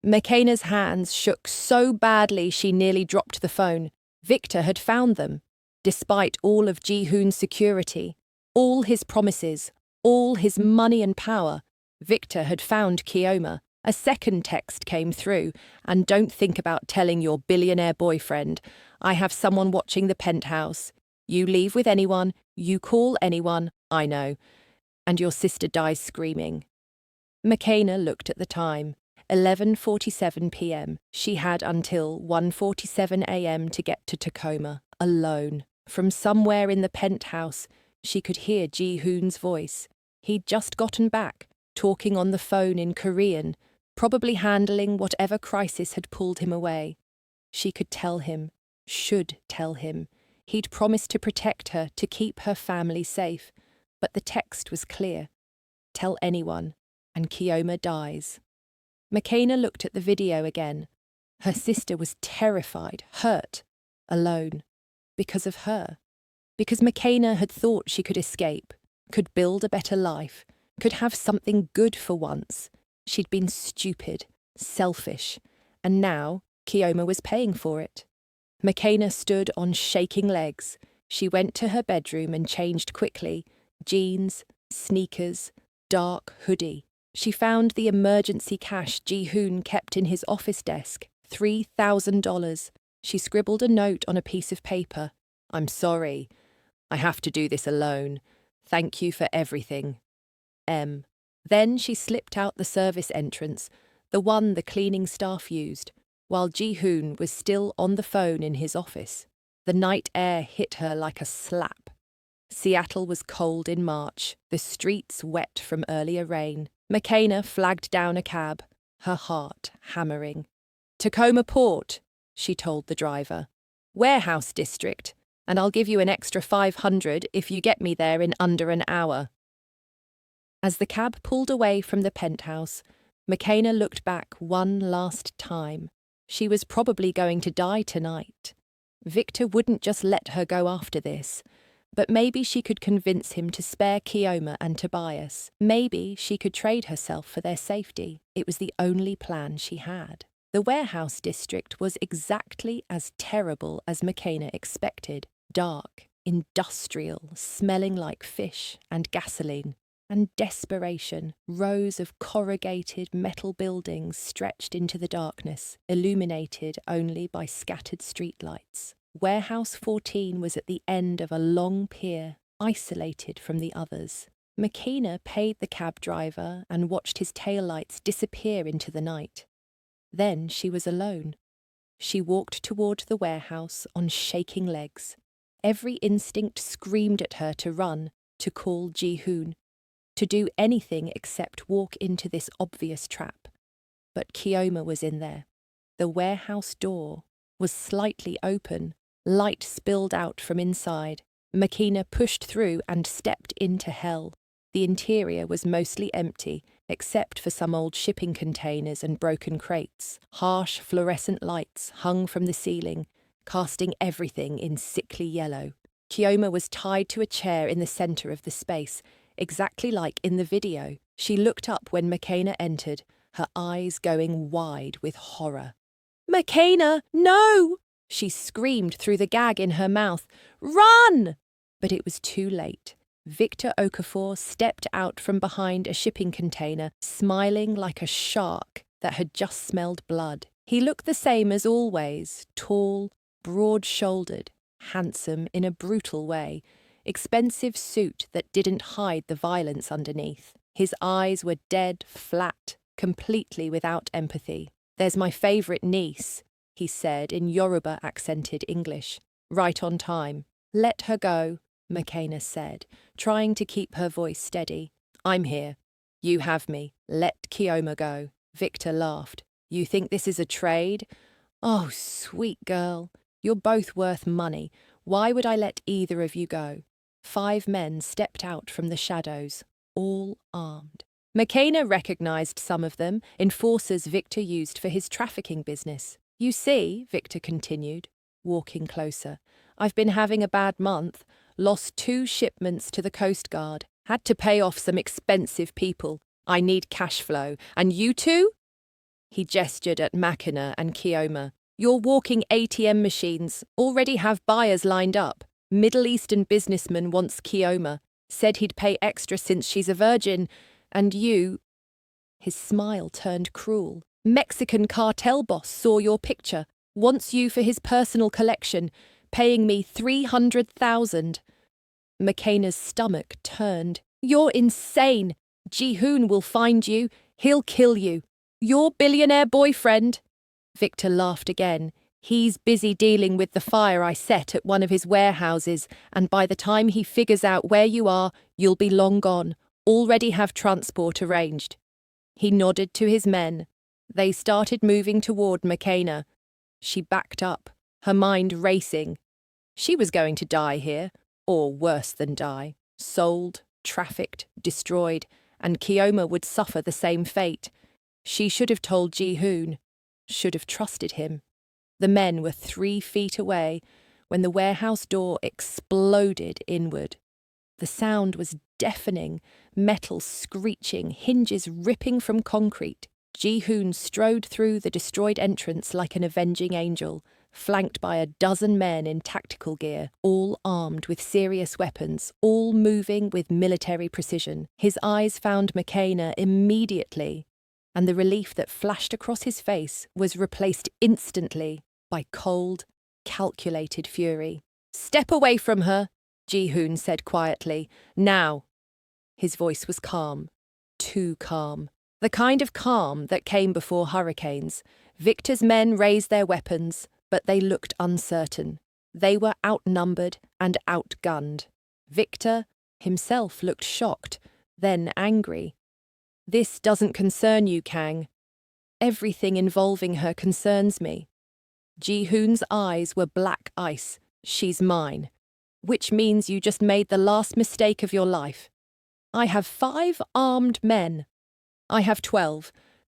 Makina's hands shook so badly she nearly dropped the phone. Victor had found them. Despite all of Ji-hoon's security, all his promises, all his money and power, Victor had found Kioma. A second text came through, "And don't think about telling your billionaire boyfriend. I have someone watching the penthouse. You leave with anyone, you call anyone, I know. And your sister dies screaming." Makina looked at the time. 11:47 p.m. She had until 1:47 a.m. to get to Tacoma, alone. From somewhere in the penthouse, she could hear Ji-hoon's voice. He'd just gotten back, talking on the phone in Korean, probably handling whatever crisis had pulled him away. She could tell him, should tell him. He'd promised to protect her, to keep her family safe. But the text was clear. Tell anyone, and Kioma dies. Makina looked at the video again. Her sister was terrified, hurt, alone. Because of her. Because Makina had thought she could escape, could build a better life, could have something good for once. She'd been stupid, selfish, and now Kioma was paying for it. Makina stood on shaking legs. She went to her bedroom and changed quickly, jeans, sneakers, dark hoodie. She found the emergency cash Ji-hoon kept in his office desk, $3,000. She scribbled a note on a piece of paper. "I'm sorry. I have to do this alone. Thank you for everything. M." Then she slipped out the service entrance, the one the cleaning staff used, while Ji-hoon was still on the phone in his office. The night air hit her like a slap. Seattle was cold in March, the streets wet from earlier rain. McKenna flagged down a cab, her heart hammering. "Tacoma Port," she told the driver. "Warehouse District, and I'll give you an extra $500 if you get me there in under an hour." As the cab pulled away from the penthouse, McKenna looked back one last time. She was probably going to die tonight. Victor wouldn't just let her go after this. But maybe she could convince him to spare Keoma and Tobias. Maybe she could trade herself for their safety. It was the only plan she had. The warehouse district was exactly as terrible as McKenna expected. Dark, industrial, smelling like fish and gasoline. And desperation. Rows of corrugated metal buildings stretched into the darkness, illuminated only by scattered streetlights. Warehouse 14 was at the end of a long pier, isolated from the others. McKenna paid the cab driver and watched his taillights disappear into the night. Then she was alone. She walked toward the warehouse on shaking legs. Every instinct screamed at her to run, to call Ji-hoon, to do anything except walk into this obvious trap. But Keoma was in there. The warehouse door was slightly open. Light spilled out from inside. McKenna pushed through and stepped into hell. The interior was mostly empty, except for some old shipping containers and broken crates. Harsh fluorescent lights hung from the ceiling, casting everything in sickly yellow. Keoma was tied to a chair in the center of the space, exactly like in the video. She looked up when McKenna entered, her eyes going wide with horror. "McKenna, no!" She screamed through the gag in her mouth. "Run!" But it was too late. Victor Okafor stepped out from behind a shipping container, smiling like a shark that had just smelled blood. He looked the same as always, tall, broad-shouldered, handsome in a brutal way, expensive suit that didn't hide the violence underneath. His eyes were dead flat, completely without empathy. "There's my favourite niece," he said in Yoruba-accented English. "Right on time." "Let her go," McKenna said, trying to keep her voice steady. "I'm here. You have me. Let Keoma go." Victor laughed. "You think this is a trade? Oh, sweet girl. You're both worth money. Why would I let either of you go?" 5 men stepped out from the shadows, all armed. McKenna recognized some of them, enforcers Victor used for his trafficking business. "You see," Victor continued, walking closer, "I've been having a bad month, lost 2 shipments to the Coast Guard, had to pay off some expensive people. I need cash flow. And you two?" He gestured at McKenna and Keoma. "You're walking ATM machines, already have buyers lined up. Middle Eastern businessman wants Keoma, said he'd pay extra since she's a virgin, and you—" His smile turned cruel. "Mexican cartel boss saw your picture, wants you for his personal collection, paying me $300,000. McKenna's stomach turned. "You're insane. Ji-hoon will find you. He'll kill you. Your billionaire boyfriend." Victor laughed again. "He's busy dealing with the fire I set at one of his warehouses, and by the time he figures out where you are, you'll be long gone. Already have transport arranged." He nodded to his men. They started moving toward McKenna. She backed up, her mind racing. She was going to die here, or worse than die. Sold, trafficked, destroyed, and Keoma would suffer the same fate. She should have told Ji-hoon, should have trusted him. The men were 3 feet away when the warehouse door exploded inward. The sound was deafening, metal screeching, hinges ripping from concrete. Ji-hoon strode through the destroyed entrance like an avenging angel, flanked by a dozen men in tactical gear, all armed with serious weapons, all moving with military precision. His eyes found McKenna immediately, and the relief that flashed across his face was replaced instantly by cold, calculated fury. "Step away from her," Ji-hoon said quietly. "Now." His voice was calm, too calm. The kind of calm that came before hurricanes. Victor's men raised their weapons, but they looked uncertain. They were outnumbered and outgunned. Victor himself looked shocked, then angry. "This doesn't concern you, Kang. Everything involving her concerns me." Ji-hoon's eyes were black ice. "She's mine. Which means you just made the last mistake of your life. I have 5 armed men. I have 12,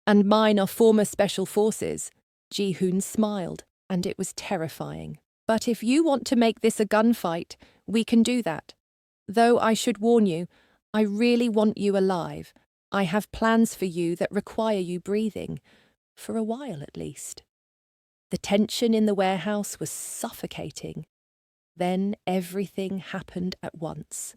and mine are former special forces." Ji-hoon smiled, and it was terrifying. "But if you want to make this a gunfight, we can do that. Though I should warn you, I really want you alive. I have plans for you that require you breathing, for a while at least." The tension in the warehouse was suffocating. Then everything happened at once.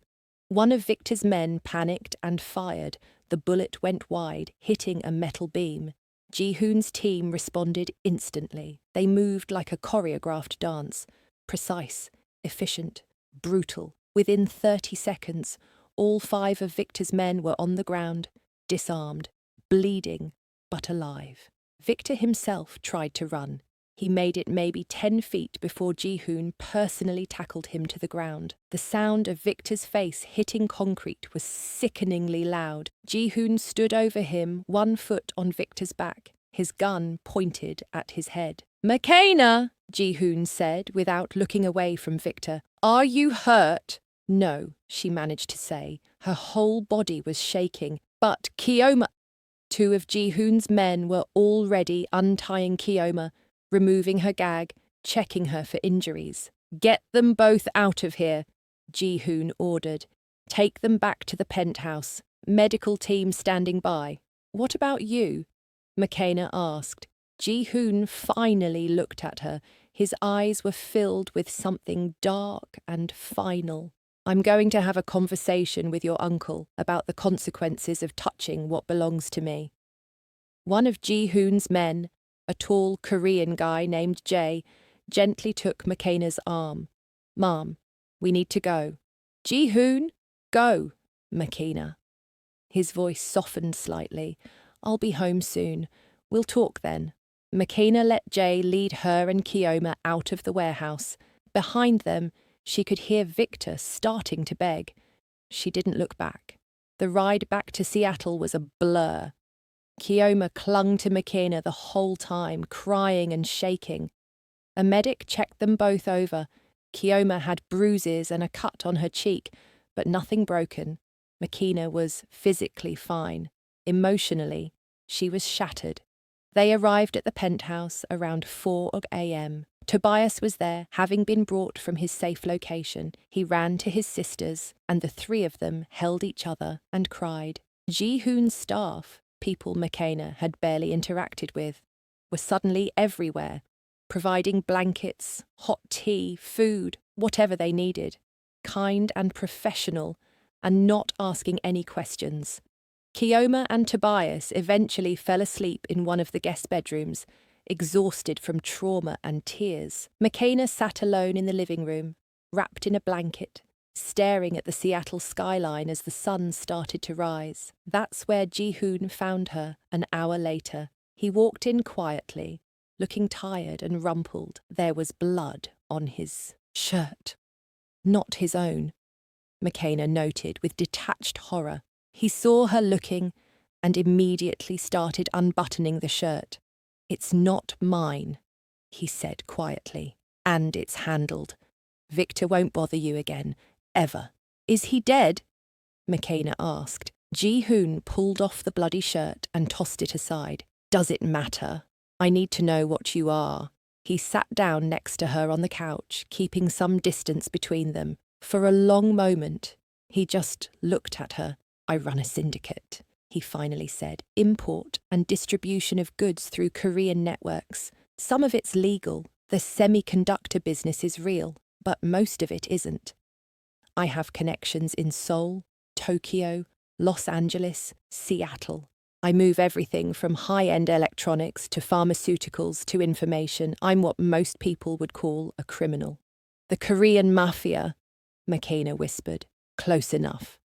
One of Victor's men panicked and fired. The bullet went wide, hitting a metal beam. Ji-hoon's team responded instantly. They moved like a choreographed dance, precise, efficient, brutal. Within 30 seconds, all 5 of Victor's men were on the ground, disarmed, bleeding, but alive. Victor himself tried to run. He made it maybe 10 feet before Ji-hoon personally tackled him to the ground. The sound of Victor's face hitting concrete was sickeningly loud. Ji-hoon stood over him, 1 foot on Victor's back, his gun pointed at his head. "McKenna," Ji-hoon said without looking away from Victor. "Are you hurt?" "No," she managed to say. Her whole body was shaking. "But Kioma—" 2 of Ji-hoon's men were already untying Kioma, removing her gag, checking her for injuries. "Get them both out of here," Ji-hoon ordered. "Take them back to the penthouse. Medical team standing by." "What about you?" McKenna asked. Ji-hoon finally looked at her. His eyes were filled with something dark and final. "I'm going to have a conversation with your uncle about the consequences of touching what belongs to me." One of Ji-hoon's men, a tall Korean guy named Jae, gently took McKenna's arm. "Mom, we need to go." "Ji-hoon, go, McKenna." His voice softened slightly. "I'll be home soon. We'll talk then." McKenna let Jae lead her and Kioma out of the warehouse. Behind them, she could hear Victor starting to beg. She didn't look back. The ride back to Seattle was a blur. Kioma clung to McKenna the whole time, crying and shaking. A medic checked them both over. Kioma had bruises and a cut on her cheek, but nothing broken. McKenna was physically fine. Emotionally, she was shattered. They arrived at the penthouse around 4 a.m. Tobias was there, having been brought from his safe location. He ran to his sisters, and the 3 of them held each other and cried. Ji-hoon's staff, people McKenna had barely interacted with, were suddenly everywhere, providing blankets, hot tea, food, whatever they needed, kind and professional, and not asking any questions. Kioma and Tobias eventually fell asleep in one of the guest bedrooms, exhausted from trauma and tears. McKenna sat alone in the living room, wrapped in a blanket, staring at the Seattle skyline as the sun started to rise. That's where Ji-hoon found her an hour later. He walked in quietly, looking tired and rumpled. There was blood on his shirt. Not his own, McKenna noted with detached horror. He saw her looking and immediately started unbuttoning the shirt. "It's not mine," he said quietly, "and it's handled. Victor won't bother you again, ever." "Is he dead?" McKenna asked. Ji-hoon pulled off the bloody shirt and tossed it aside. "Does it matter? I need to know what you are." He sat down next to her on the couch, keeping some distance between them. For a long moment, he just looked at her. "I run a syndicate," he finally said. "Import and distribution of goods through Korean networks. Some of it's legal, The semiconductor business is real, but most of it isn't. I have connections in Seoul, Tokyo, Los Angeles, Seattle. I move everything from high-end electronics to pharmaceuticals to information. I'm what most people would call a criminal. The Korean mafia, McKenna whispered. Close enough.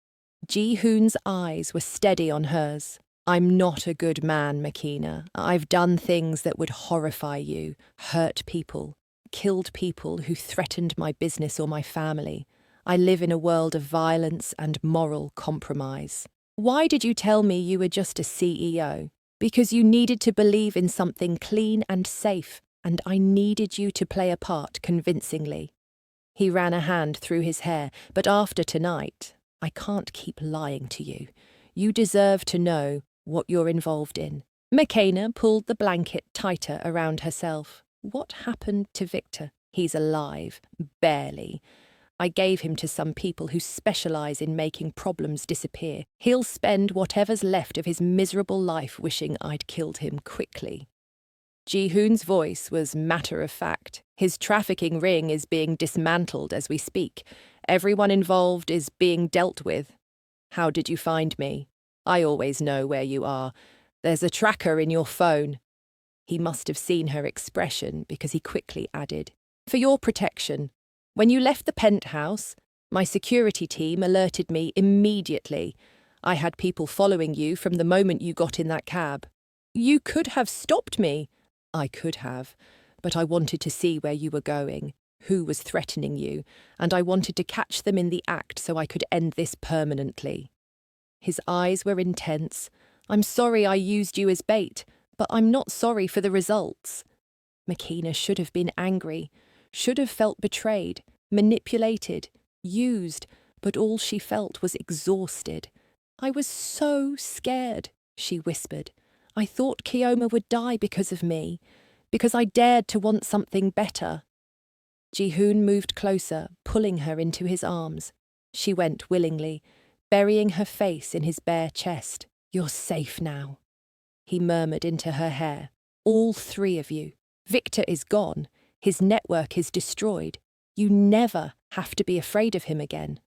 Ji-hoon's eyes were steady on hers. I'm not a good man, McKenna. I've done things that would horrify you, hurt people, killed people who threatened my business or my family. I live in a world of violence and moral compromise. Why did you tell me you were just a CEO? Because you needed to believe in something clean and safe, and I needed you to play a part convincingly. He ran a hand through his hair, but after tonight, I can't keep lying to you. You deserve to know what you're involved in. McKenna pulled the blanket tighter around herself. What happened to Victor? He's alive. Barely. I gave him to some people who specialize in making problems disappear. He'll spend whatever's left of his miserable life wishing I'd killed him quickly. Ji-hoon's voice was matter-of-fact. His trafficking ring is being dismantled as we speak. Everyone involved is being dealt with. How did you find me? I always know where you are. There's a tracker in your phone. He must have seen her expression because he quickly added, For your protection. When you left the penthouse, my security team alerted me immediately. I had people following you from the moment you got in that cab. You could have stopped me. I could have, but I wanted to see where you were going, who was threatening you, and I wanted to catch them in the act so I could end this permanently. His eyes were intense. I'm sorry I used you as bait, but I'm not sorry for the results. McKenna should have been angry, should have felt betrayed, manipulated, used, but all she felt was exhausted. I was so scared, she whispered. I thought Keoma would die because of me, because I dared to want something better. Ji-hoon moved closer, pulling her into his arms. She went willingly, burying her face in his bare chest. You're safe now, he murmured into her hair. All three of you. Victor is gone. His network is destroyed. You never have to be afraid of him again.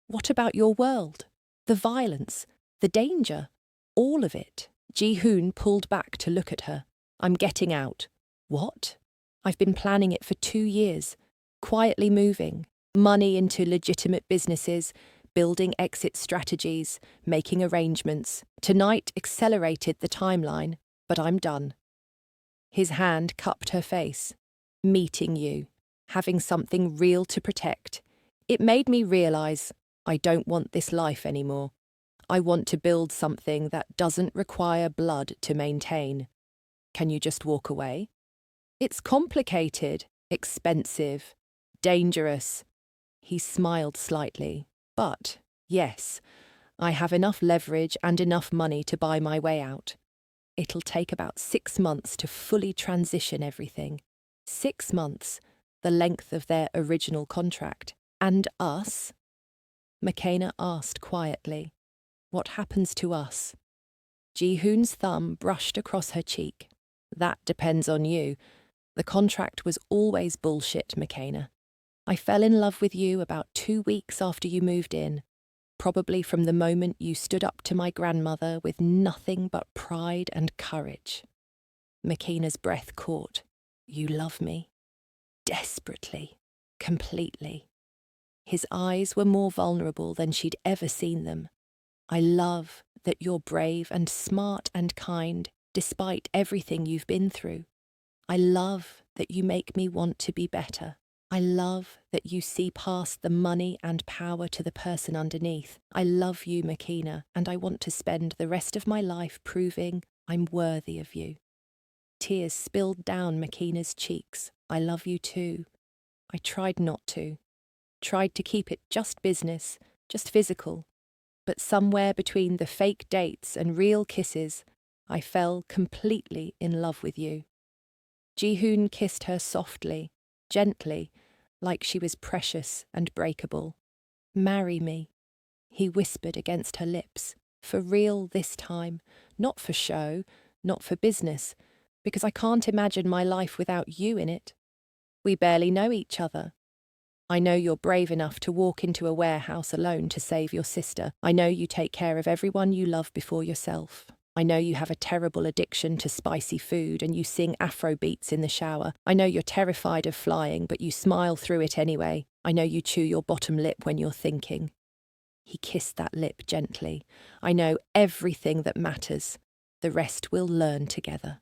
What about your world? The violence, the danger, all of it. Ji-hoon pulled back to look at her. I'm getting out. What? I've been planning it for 2 years, quietly moving, money into legitimate businesses, building exit strategies, making arrangements. Tonight accelerated the timeline, but I'm done. His hand cupped her face. Meeting you, having something real to protect. It made me realize I don't want this life anymore. I want to build something that doesn't require blood to maintain. Can you just walk away? It's complicated, expensive, dangerous. He smiled slightly. But, yes, I have enough leverage and enough money to buy my way out. It'll take about 6 months to fully transition everything. 6 months, the length of their original contract. And us? McKenna asked quietly. What happens to us? Ji-hoon's thumb brushed across her cheek. That depends on you. The contract was always bullshit, McKenna. I fell in love with you about 2 weeks after you moved in, probably from the moment you stood up to my grandmother with nothing but pride and courage. McKenna's breath caught. You love me. Desperately. Completely. His eyes were more vulnerable than she'd ever seen them. I love that you're brave and smart and kind, despite everything you've been through. I love that you make me want to be better. I love that you see past the money and power to the person underneath. I love you, McKenna, and I want to spend the rest of my life proving I'm worthy of you. Tears spilled down McKenna's cheeks. I love you too. I tried not to. Tried to keep it just business, just physical. But somewhere between the fake dates and real kisses, I fell completely in love with you. Ji-hoon kissed her softly, gently, like she was precious and breakable. Marry me, he whispered against her lips. For real this time, not for show, not for business, because I can't imagine my life without you in it. We barely know each other. I know you're brave enough to walk into a warehouse alone to save your sister. I know you take care of everyone you love before yourself. I know you have a terrible addiction to spicy food and you sing Afro beats in the shower. I know you're terrified of flying, but you smile through it anyway. I know you chew your bottom lip when you're thinking. He kissed that lip gently. I know everything that matters. The rest we'll learn together.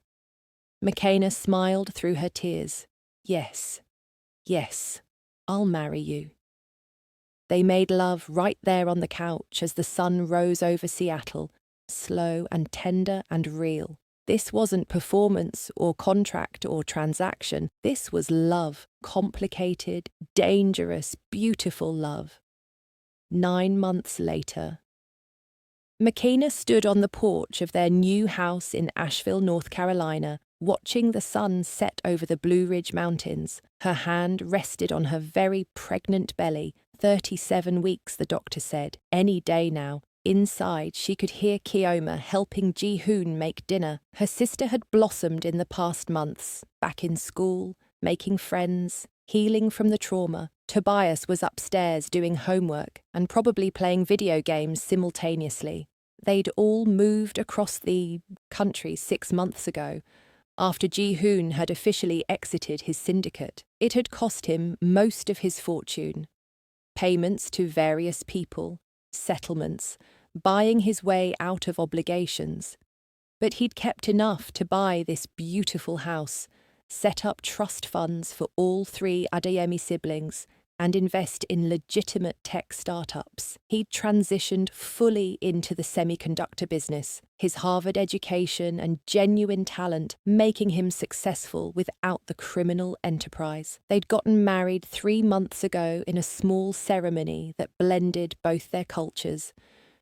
McKenna smiled through her tears. Yes, yes, I'll marry you. They made love right there on the couch as the sun rose over Seattle, slow and tender and real. This wasn't performance or contract or transaction. This was love, complicated, dangerous, beautiful love. 9 months later, McKenna stood on the porch of their new house in Asheville, North Carolina, watching the sun set over the Blue Ridge Mountains. Her hand rested on her very pregnant belly. 37 weeks, the doctor said. Any day now. Inside, she could hear Keoma helping Ji-hoon make dinner. Her sister had blossomed in the past months, back in school, making friends, healing from the trauma. Tobias was upstairs doing homework and probably playing video games simultaneously. They'd all moved across the country 6 months ago, after Ji-hoon had officially exited his syndicate. It had cost him most of his fortune. Payments to various people, settlements, buying his way out of obligations. But he'd kept enough to buy this beautiful house, set up trust funds for all 3 Adeyemi siblings, and invest in legitimate tech startups. He'd transitioned fully into the semiconductor business, his Harvard education and genuine talent making him successful without the criminal enterprise. They'd gotten married 3 months ago in a small ceremony that blended both their cultures,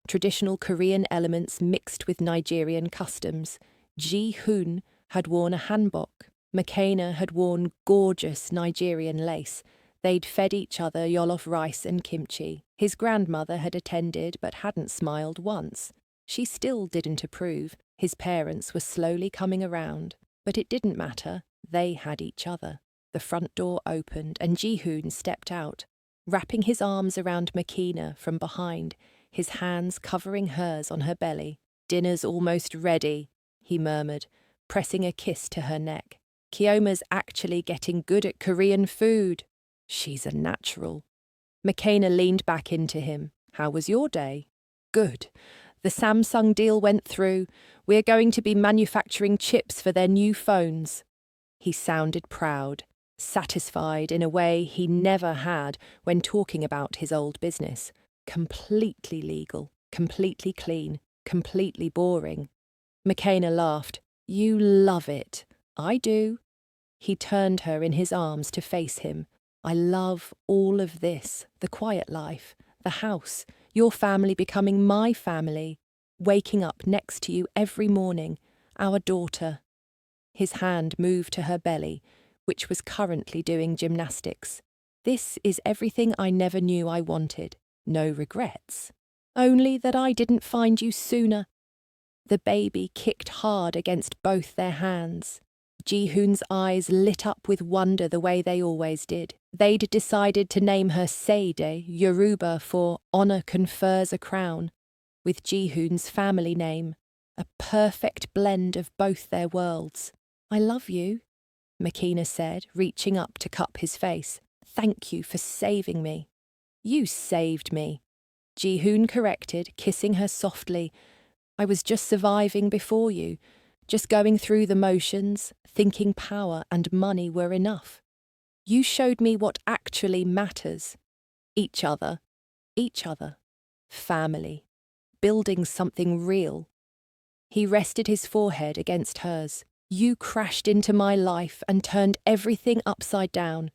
traditional Korean elements mixed with Nigerian customs. Ji-hoon had worn a hanbok. McKenna had worn gorgeous Nigerian lace. They'd fed each other jollof rice and kimchi. His grandmother had attended but hadn't smiled once. She still didn't approve. His parents were slowly coming around. But it didn't matter. They had each other. The front door opened and Ji-hoon stepped out, wrapping his arms around McKenna from behind, his hands covering hers on her belly. "Dinner's almost ready," he murmured, pressing a kiss to her neck. "Keoma's actually getting good at Korean food." "She's a natural." McKenna leaned back into him. "How was your day?" "Good. The Samsung deal went through. We're going to be manufacturing chips for their new phones." He sounded proud, satisfied in a way he never had when talking about his old business. Completely legal, completely clean, completely boring. McKenna laughed. "You love it." "I do." He turned her in his arms to face him. "I love all of this, the quiet life, the house, your family becoming my family, waking up next to you every morning, our daughter." His hand moved to her belly, which was currently doing gymnastics. "This is everything I never knew I wanted. No regrets. Only that I didn't find you sooner." The baby kicked hard against both their hands. Ji-hoon's eyes lit up with wonder the way they always did. They'd decided to name her Seide, Yoruba for "honor confers a crown," with Ji-hoon's family name, a perfect blend of both their worlds. "I love you," McKenna said, reaching up to cup his face. "Thank you for saving me." "You saved me," Ji-hoon corrected, kissing her softly. "I was just surviving before you. Just going through the motions, thinking power and money were enough. You showed me what actually matters. Each other, family, building something real." He rested his forehead against hers. "You crashed into my life and turned everything upside down.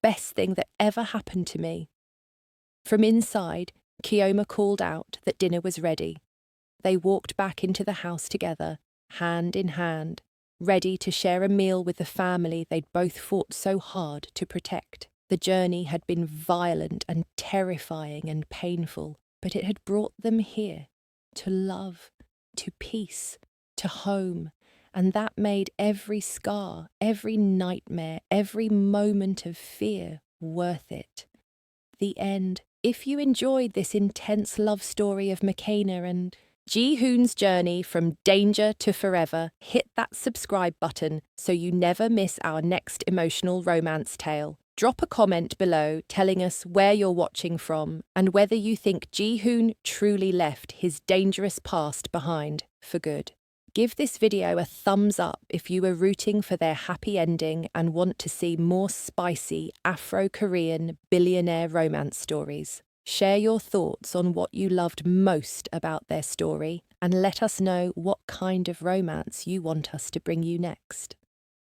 Best thing that ever happened to me." From inside, Keoma called out that dinner was ready. They walked back into the house together, hand in hand, ready to share a meal with the family they'd both fought so hard to protect. The journey had been violent and terrifying and painful, but it had brought them here, to love, to peace, to home, And that made every scar, every nightmare, every moment of fear worth it. The end. If you enjoyed this intense love story of McKenna and Ji-hoon's journey from danger to forever, hit that subscribe button so you never miss our next emotional romance tale. Drop a comment below telling us where you're watching from and whether you think Ji-hoon truly left his dangerous past behind for good. Give this video a thumbs up if you are rooting for their happy ending and want to see more spicy Afro-Korean billionaire romance stories. Share your thoughts on what you loved most about their story and let us know what kind of romance you want us to bring you next.